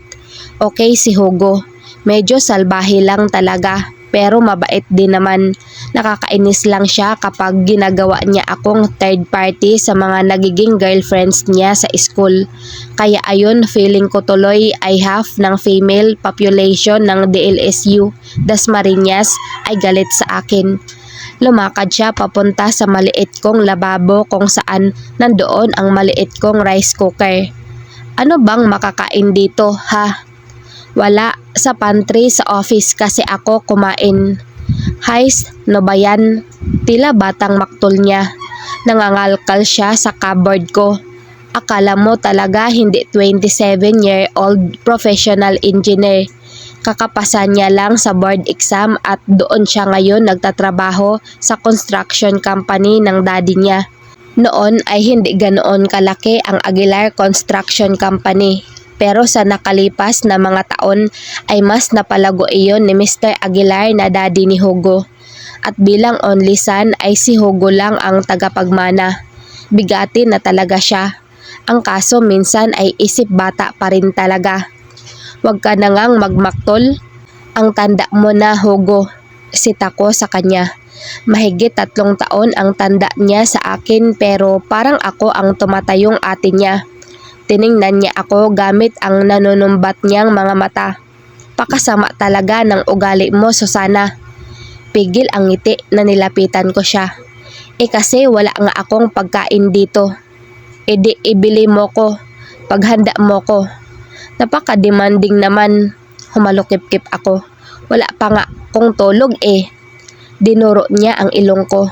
Okay si Hugo, medyo salbahe lang talaga. Pero mabait din naman. Nakakainis lang siya kapag ginagawa niya akong third party sa mga nagiging girlfriends niya sa school. Kaya ayun, feeling ko tuloy ay half ng female population ng DLSU, Dasmariñas, ay galit sa akin. Lumakad siya papunta sa maliit kong lababo kung saan nandoon ang maliit kong rice cooker. Ano bang makakain dito, ha? Wala, sa pantry sa office kasi ako kumain. Hays, no ba yan? Tila batang maktol niya. Nangangalkal siya sa cupboard ko. Akala mo talaga hindi 27-year-old professional engineer. Kakapasa niya lang sa board exam at doon siya ngayon nagtatrabaho sa construction company ng daddy niya. Noon ay hindi ganoon kalaki ang Aguilar Construction Company. Pero sa nakalipas na mga taon ay mas napalago iyon ni Mr. Aguilar na daddy ni Hugo. At bilang only son ay si Hugo lang ang tagapagmana. Bigati na talaga siya. Ang kaso minsan ay isip bata pa rin talaga. Huwag ka na ngang magmaktol. Ang tanda mo na, Hugo. Sita ko sa kanya. Mahigit 3 taon ang tanda niya sa akin pero parang ako ang tumatayong ate niya. Tiningnan niya ako gamit ang nanunumbat niyang mga mata. Pakasama talaga ng ugali mo, Susana. Pigil ang ngiti na nilapitan ko siya. Kasi wala nga akong pagkain dito. Di ibili mo ko. Paghanda mo ko. Napaka-demanding naman. Humalukip-kip ako. Wala pa nga kong tulog eh. Dinuro niya ang ilong ko.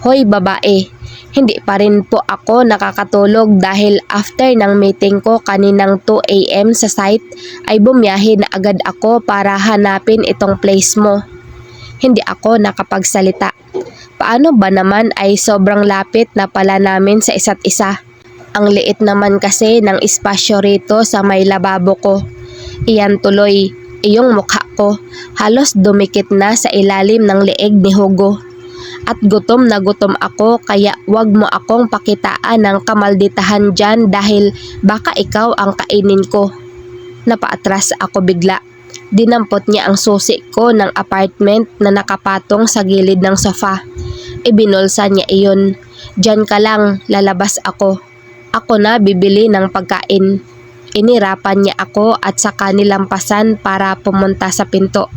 Hoy babae. Hindi pa rin po ako nakakatulog dahil after ng meeting ko kaninang 2 AM sa site ay bumiyahe na agad ako para hanapin itong place mo. Hindi ako nakapagsalita. Paano ba naman ay sobrang lapit na pala namin sa isa't isa. Ang liit naman kasi ng espasyo rito sa may lababo ko. Iyan tuloy, iyong mukha ko, halos dumikit na sa ilalim ng leeg ni Hugo. At gutom na gutom ako kaya wag mo akong pakitaan ng kamalditahan dyan dahil baka ikaw ang kainin ko. Napaatras ako bigla. Dinampot niya ang susi ko ng apartment na nakapatong sa gilid ng sofa. Ibinulsa niya iyon. Diyan ka lang, lalabas ako. Ako na bibili ng pagkain. Inirapan niya ako at saka nilampasan para pumunta sa pinto.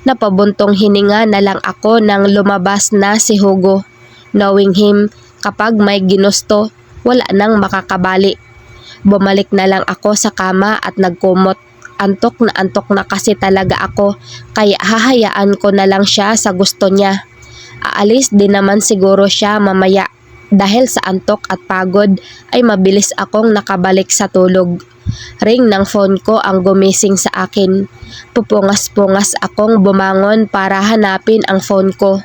Napabuntong hininga na lang ako nang lumabas na si Hugo. Knowing him, kapag may ginusto, wala nang makakabali. Bumalik na lang ako sa kama at nagkumot. Antok na kasi talaga ako, kaya hahayaan ko na lang siya sa gusto niya. Aalis din naman siguro siya mamaya. Dahil sa antok at pagod ay mabilis akong nakabalik sa tulog. Ring ng phone ko ang gumising sa akin. Pupungas-pungas akong bumangon para hanapin ang phone ko.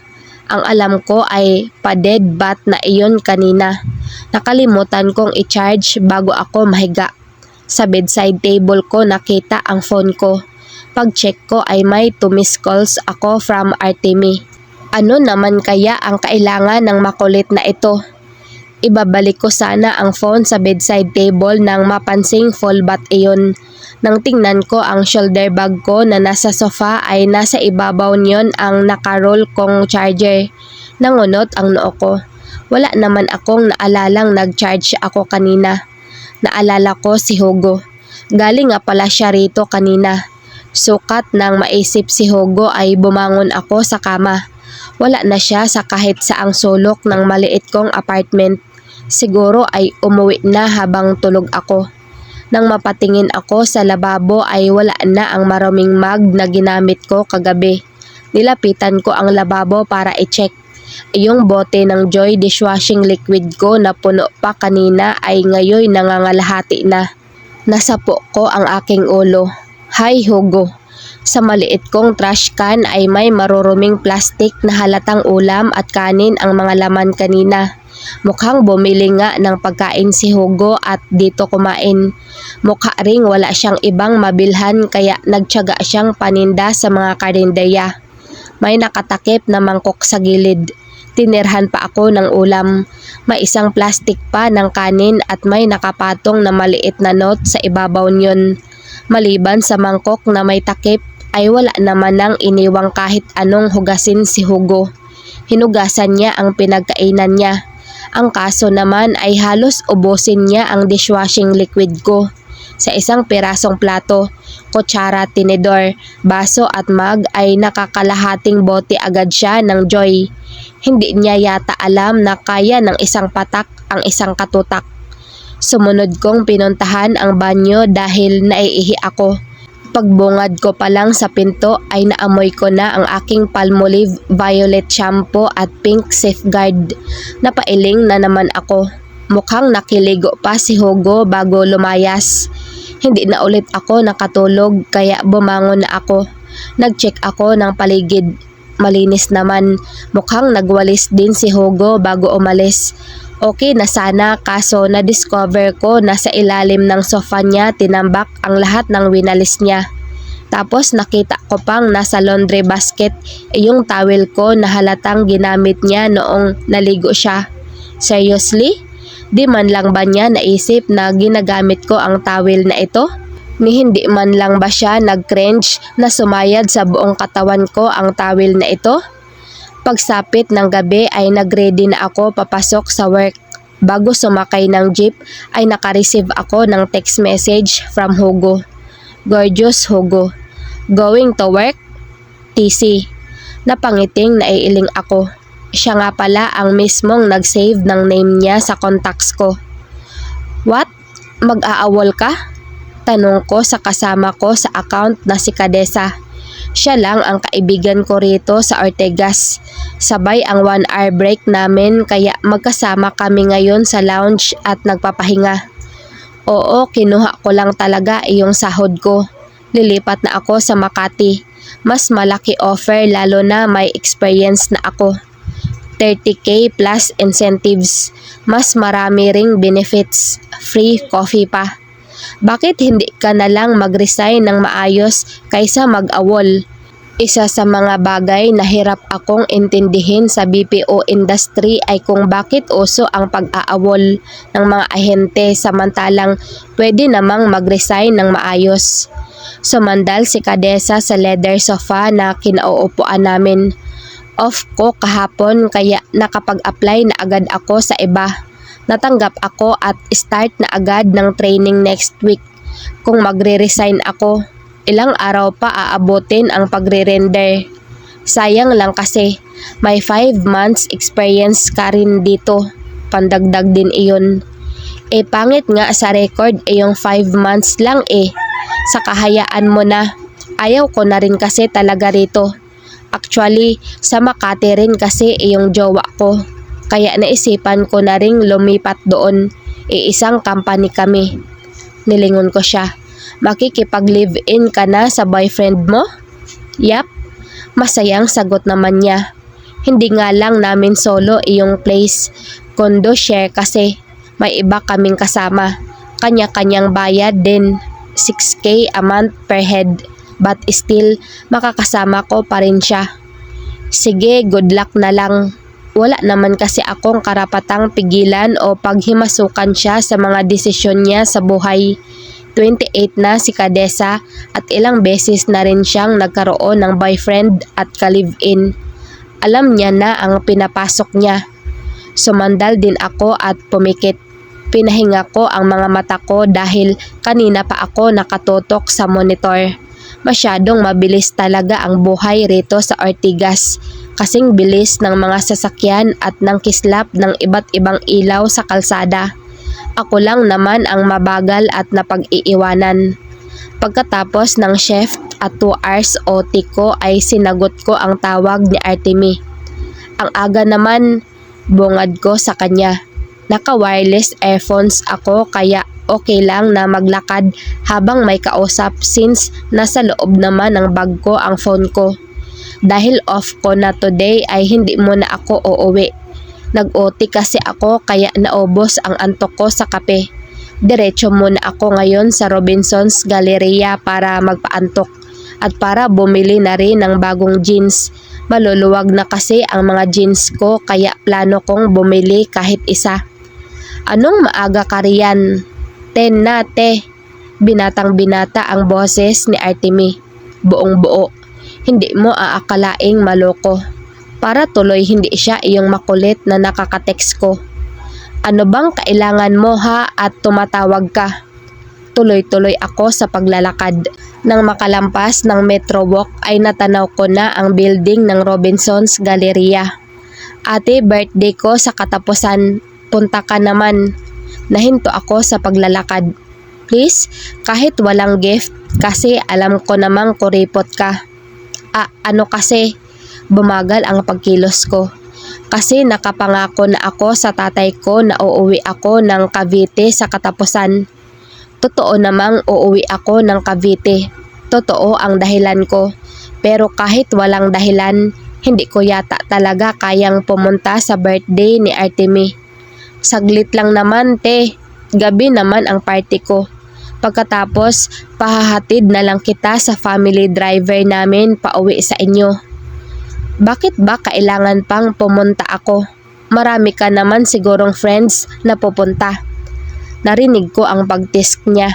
Ang alam ko ay pa-dead bat na iyon kanina. Nakalimutan kong i-charge bago ako mahiga. Sa bedside table ko nakita ang phone ko. Pag-check ko ay may 2 missed calls ako from Artemi. Ano naman kaya ang kailangan ng makulit na ito? Ibabalik ko sana ang phone sa bedside table nang mapansing full bat iyon. Nang tingnan ko ang shoulder bag ko na nasa sofa ay nasa ibabaw niyon ang nakaroll kong charger. Nangunot ang noo ko. Wala naman akong naalalang nag-charge ako kanina. Naalala ko si Hugo. Galing nga pala siya rito kanina. Sukat nang maisip si Hugo ay bumangon ako sa kama. Wala na siya sa kahit saang sulok ng maliit kong apartment. Siguro ay umuwi na habang tulog ako. Nang mapatingin ako sa lababo ay wala na ang maruming mug na ginamit ko kagabi. Nilapitan ko ang lababo para i-check. Yung bote ng Joy dishwashing liquid ko na puno pa kanina ay ngayon nangangalahati na. Nasapo ko ang aking ulo. Hi Hugo. Sa maliit kong trash can ay may maruruming plastic na halatang ulam at kanin ang mga laman kanina. Mukhang bumili nga ng pagkain si Hugo at dito kumain. Mukha ring wala siyang ibang mabilhan kaya nagtiyaga siyang paninda sa mga karinderya. May nakatakip na mangkok sa gilid. Tinirhan pa ako ng ulam. May isang plastic pa ng kanin at may nakapatong na maliit na note sa ibabaw niyon. Maliban sa mangkok na may takip ay wala naman nang iniwang kahit anong hugasin si Hugo. Hinugasan niya ang pinagkainan niya. Ang kaso naman ay halos ubusin niya ang dishwashing liquid ko. Sa isang pirasong plato, kutsara, tinidor, baso at mug ay nakakalahating bote agad siya ng Joy. Hindi niya yata alam na kaya ng isang patak ang isang katutak. Sumunod kong pinuntahan ang banyo dahil naiihi ako. Pagbungad ko pa lang sa pinto ay naamoy ko na ang aking Palmolive violet shampoo at pink safeguard. Napailing na naman ako. Mukhang nakiligo pa si Hugo bago lumayas. Hindi na ulit ako nakatulog kaya bumangon na ako. Nag-check ako ng paligid. Malinis naman. Mukhang nagwalis din si Hugo bago umalis. Okay na sana kaso na-discover ko na sa ilalim ng sofa niya tinambak ang lahat ng winalis niya. Tapos nakita ko pang nasa laundry basket yung towel ko na halatang ginamit niya noong naligo siya. Seriously? Di man lang ba niya naisip na ginagamit ko ang towel na ito? Ni hindi man lang ba siya nag-cringe na sumayad sa buong katawan ko ang towel na ito? Pagsapit ng gabi ay nagready na ako papasok sa work. Bago sumakay ng jeep ay nakareceive ako ng text message from Hugo. Gorgeous Hugo. Going to work? TC. Napangiting naiiling ako. Siya nga pala ang mismong nag-save ng name niya sa contacts ko. What? Mag-aawol ka? Tanong ko sa kasama ko sa account na si Kadesa. Siya lang ang kaibigan ko rito sa Ortegas. Sabay ang 1 hour break namin kaya magkasama kami ngayon sa lounge at nagpapahinga. Oo, kinuha ko lang talaga iyong sahod ko. Lilipat na ako sa Makati. Mas malaki offer lalo na may experience na ako. 30k plus incentives. Mas marami ring benefits. Free coffee pa. Bakit hindi ka na lang mag-resign ng maayos kaysa mag-awol? Isa sa mga bagay na hirap akong intindihin sa BPO industry ay kung bakit uso ang pag-aawol ng mga ahente samantalang pwede namang mag-resign ng maayos. Sumandal si Kadesa sa leather sofa na kinauupuan namin. Off ko kahapon kaya nakapag-apply na agad ako sa iba. Natanggap ako at start na agad ng training next week. Kung magre-resign ako, ilang araw pa aabutin ang pagre-render. Sayang lang kasi may 5 months experience ka rin dito. Pandagdag din iyon. Pangit nga sa record yung 5 months lang Sa kahayaan mo na. Ayaw ko na rin kasi talaga rito. Actually, sa Makati rin kasi yung jowa ko. Kaya naisipan ko na ring lumipat doon. Isang company kami. Nilingon ko siya. Makikipag-live-in ka na sa boyfriend mo? Yap. Masayang sagot naman niya. Hindi nga lang namin solo iyong place. Condo share kasi. May iba kaming kasama. Kanya-kanyang bayad din. 6K a month per head. But still, makakasama ko pa rin siya. Sige, good luck na lang. Wala naman kasi akong karapatang pigilan o paghimasukan siya sa mga desisyon niya sa buhay. 28 na si Kadesa at ilang beses na rin siyang nagkaroon ng boyfriend at ka-live-in. Alam niya na ang pinapasok niya. Sumandal din ako at pumikit. Pinahinga ko ang mga mata ko dahil kanina pa ako nakatutok sa monitor. Masyadong mabilis talaga ang buhay rito sa Ortigas. Kasing bilis ng mga sasakyan at ng kislap ng iba't ibang ilaw sa kalsada. Ako lang naman ang mabagal at napag-iiwanan. Pagkatapos ng shift at 2 hours OT ko ay sinagot ko ang tawag ni Artemy. Ang aga naman, bungad ko sa kanya. Naka-wireless earphones ako kaya okay lang na maglakad habang may kausap since nasa loob naman ng bag ko ang phone ko. Dahil off ko na today ay hindi muna ako uuwi. Nag-OT kasi ako kaya naubos ang antok ko sa kape. Diretso muna ako ngayon sa Robinsons Galleria para magpaantok at para bumili na rin ng bagong jeans. Maluluwag na kasi ang mga jeans ko kaya plano kong bumili kahit isa. Anong maaga ka riyan? 10 na te. Binatang binata ang boses ni Artemy. Buong buo. Hindi mo aakalaing maloko. Para tuloy hindi siya iyong makulit na nakaka-text ko. Ano bang kailangan mo ha at tumatawag ka? Tuloy-tuloy ako sa paglalakad. Nang makalampas ng Metro Walk ay natanaw ko na ang building ng Robinsons Galleria. Ate, birthday ko sa katapusan. Punta ka naman. Nahinto ako sa paglalakad. Please, kahit walang gift kasi alam ko namang kuripot ka. Ano kasi? Bumagal ang pagkilos ko. Kasi nakapangako na ako sa tatay ko na uuwi ako ng Cavite sa katapusan. Totoo namang uuwi ako ng Cavite. Totoo ang dahilan ko. Pero kahit walang dahilan, hindi ko yata talaga kayang pumunta sa birthday ni Artemy. Saglit lang naman te. Gabi naman ang party ko. Pagkatapos, pahahatid na lang kita sa family driver namin pauwi sa inyo. Bakit ba kailangan pang pumunta ako? Marami ka naman sigurong friends na pupunta. Narinig ko ang pagtisk niya.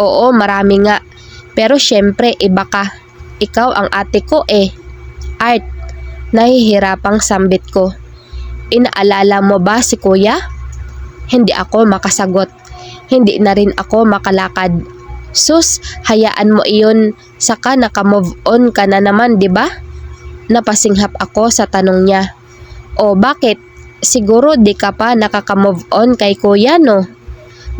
Oo, marami nga. Pero syempre iba ka. Ikaw ang ate ko Art, nahihirapang sambit ko. Inaalala mo ba si kuya? Hindi ako makasagot. Hindi na rin ako makalakad. Sus, hayaan mo iyon. Saka naka-move on ka na naman, di ba? Napasinghap ako sa tanong niya. O bakit? Siguro di ka pa nakaka-move on kay kuya no?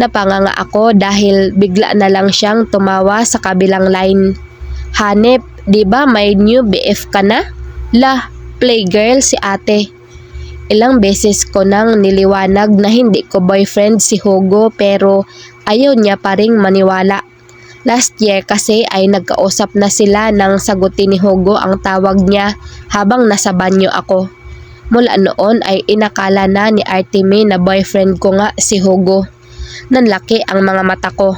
Napanganga ako dahil bigla na lang siyang tumawa sa kabilang line. Hanep, di ba may new BF ka na? Lah, playgirl si ate. Ilang beses ko nang niliwanag na hindi ko boyfriend si Hugo pero ayaw niya pa ring maniwala. Last year kasi ay nagkausap na sila nang sagutin ni Hugo ang tawag niya habang nasa banyo ako. Mula noon ay inakala na ni Artemy na boyfriend ko nga si Hugo. Nanlaki ang mga mata ko.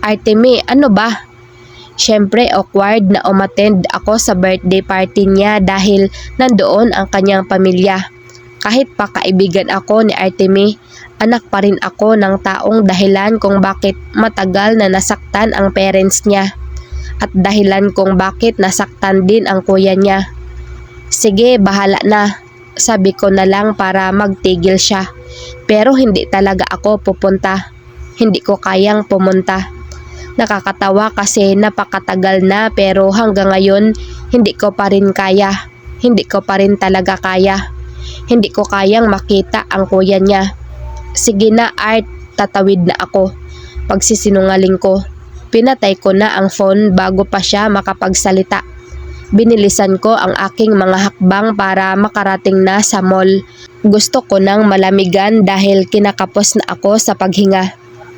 Artemy, ano ba? Siyempre awkward na umattend ako sa birthday party niya dahil nandoon ang kanyang pamilya. Kahit pa kaibigan ako ni Artemy, anak pa rin ako ng taong dahilan kung bakit matagal na nasaktan ang parents niya. At dahilan kung bakit nasaktan din ang kuya niya. Sige, bahala na. Sabi ko na lang para magtigil siya. Pero hindi talaga ako pupunta. Hindi ko kayang pumunta. Nakakatawa kasi napakatagal na pero hanggang ngayon hindi ko pa rin kaya. Hindi ko pa rin talaga kaya. Hindi ko kayang makita ang kuya niya. Sige na Art, tatawid na ako. Pagsisinungaling ko. Pinatay ko na ang phone bago pa siya makapagsalita. Binilisan ko ang aking mga hakbang para makarating na sa mall. Gusto ko nang malamigan dahil kinakapos na ako sa paghinga.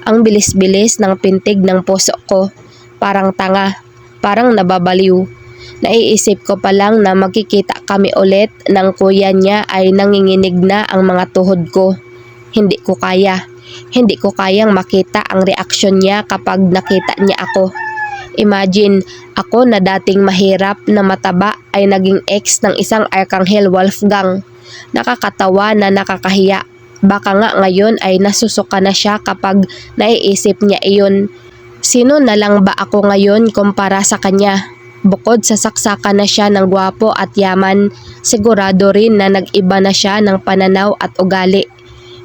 Ang bilis-bilis ng pintig ng puso ko. Parang tanga, parang nababaliw. Naiisip ko pa lang na magkikita kami ulit ng kuya niya ay nanginginig na ang mga tuhod ko. Hindi ko kaya. Hindi ko kayang makita ang reaksyon niya kapag nakita niya ako. Imagine, ako na dating mahirap na mataba ay naging ex ng isang Arkanghel Wolfgang. Nakakatawa na nakakahiya. Baka nga ngayon ay nasusuka na siya kapag naiisip niya iyon. Sino na lang ba ako ngayon kumpara sa kanya? Bukod sa saksakan na siya ng gwapo at yaman, sigurado rin na nag-iba na siya ng pananaw at ugali.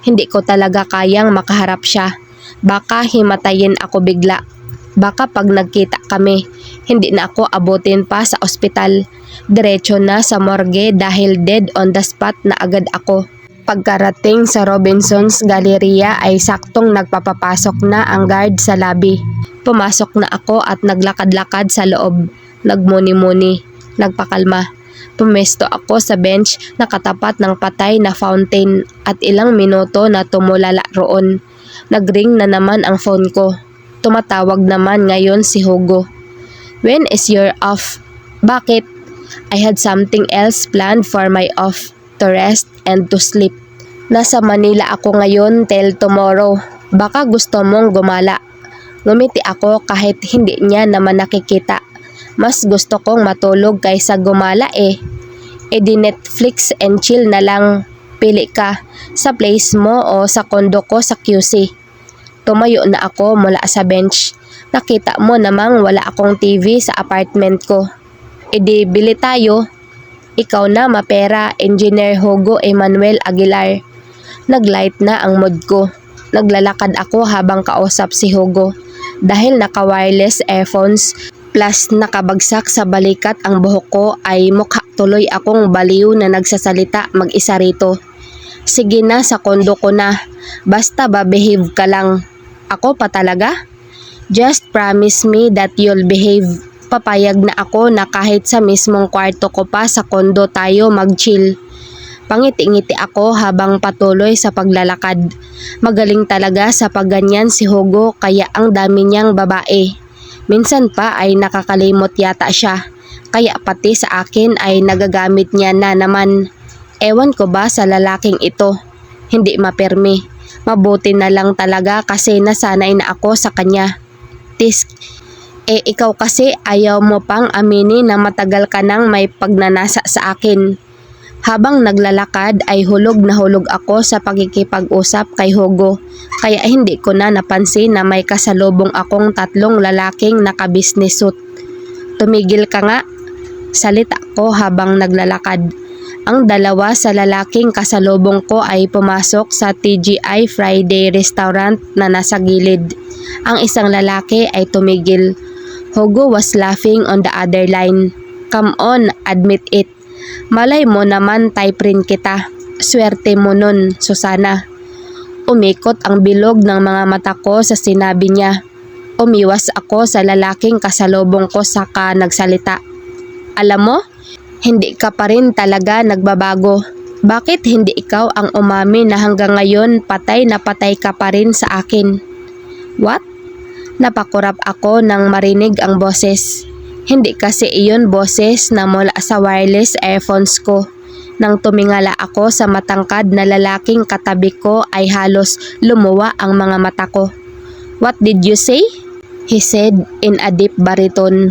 Hindi ko talaga kayang makaharap siya. Baka himatayin ako bigla. Baka pag nagkita kami, hindi na ako abutin pa sa ospital. Diretso na sa morgue dahil dead on the spot na agad ako. Pagkarating sa Robinson's Galleria ay saktong nagpapapasok na ang guard sa lobby. Pumasok na ako at naglakad-lakad sa loob. Nagmuni-muni, nagpakalma. Pumesto ako sa bench na katapat ng patay na fountain at ilang minuto na tumulala roon. Nagring na naman ang phone ko. Tumatawag naman ngayon si Hugo. When is your off? Bakit? I had something else planned for my off. To rest and to sleep. Nasa Manila ako ngayon till tomorrow. Baka gusto mong gumala. Ngumiti ako kahit hindi niya naman nakikita. Mas gusto kong matulog kaysa gumala eh. E di Netflix and chill na lang. Pili ka, sa place mo o sa kondo ko sa QC. Tumayo na ako mula sa bench. Nakita mo namang wala akong TV sa apartment ko. E di bili tayo. Ikaw na mapera, Engineer Hugo Emmanuel Aguilar. Naglight na ang mood ko. Naglalakad ako habang kausap si Hugo. Dahil naka-wireless earphones plus nakabagsak sa balikat ang buhok ko ay mukha tuloy akong baliw na nagsasalita mag-isa rito. Sige na, sa kondo ko na. Basta ba-behave ka lang. Ako pa talaga? Just promise me that you'll behave. Papayag na ako na kahit sa mismong kwarto ko pa sa kondo tayo mag-chill. Pangiti-ngiti ako habang patuloy sa paglalakad. Magaling talaga sa pagganyan si Hugo kaya ang dami niyang babae. Minsan pa ay nakakalimot yata siya. Kaya pati sa akin ay nagagamit niya na naman. Ewan ko ba sa lalaking ito. Hindi mapermi. Mabuti na lang talaga kasi nasanay na ako sa kanya. Tisk. Ikaw kasi ayaw mo pang aminin na matagal ka nang may pagnanasa sa akin. Habang naglalakad ay hulog na hulog ako sa pagkikipag-usap kay Hugo. Kaya hindi ko na napansin na may kasalubong akong tatlong lalaking naka-business suit. Tumigil ka nga, salita ko habang naglalakad. Ang dalawa sa lalaking kasalubong ko ay pumasok sa TGI Friday restaurant na nasa gilid. Ang isang lalaki ay tumigil. Hugo was laughing on the other line. Come on, admit it. Malay mo naman type rin kita. Swerte mo nun, Susana. Umikot ang bilog ng mga mata ko sa sinabi niya. Umiwas ako sa lalaking kasalubong ko saka nagsalita. Alam mo, hindi ka pa rin talaga nagbabago. Bakit hindi ikaw ang umami na hanggang ngayon patay na patay ka pa rin sa akin? What? Napakurap ako nang marinig ang boses. Hindi kasi iyon boses na mula sa wireless earphones ko. Nang tumingala ako sa matangkad na lalaking katabi ko ay halos lumuwa ang mga mata ko. What did you say? he said in a deep baritone.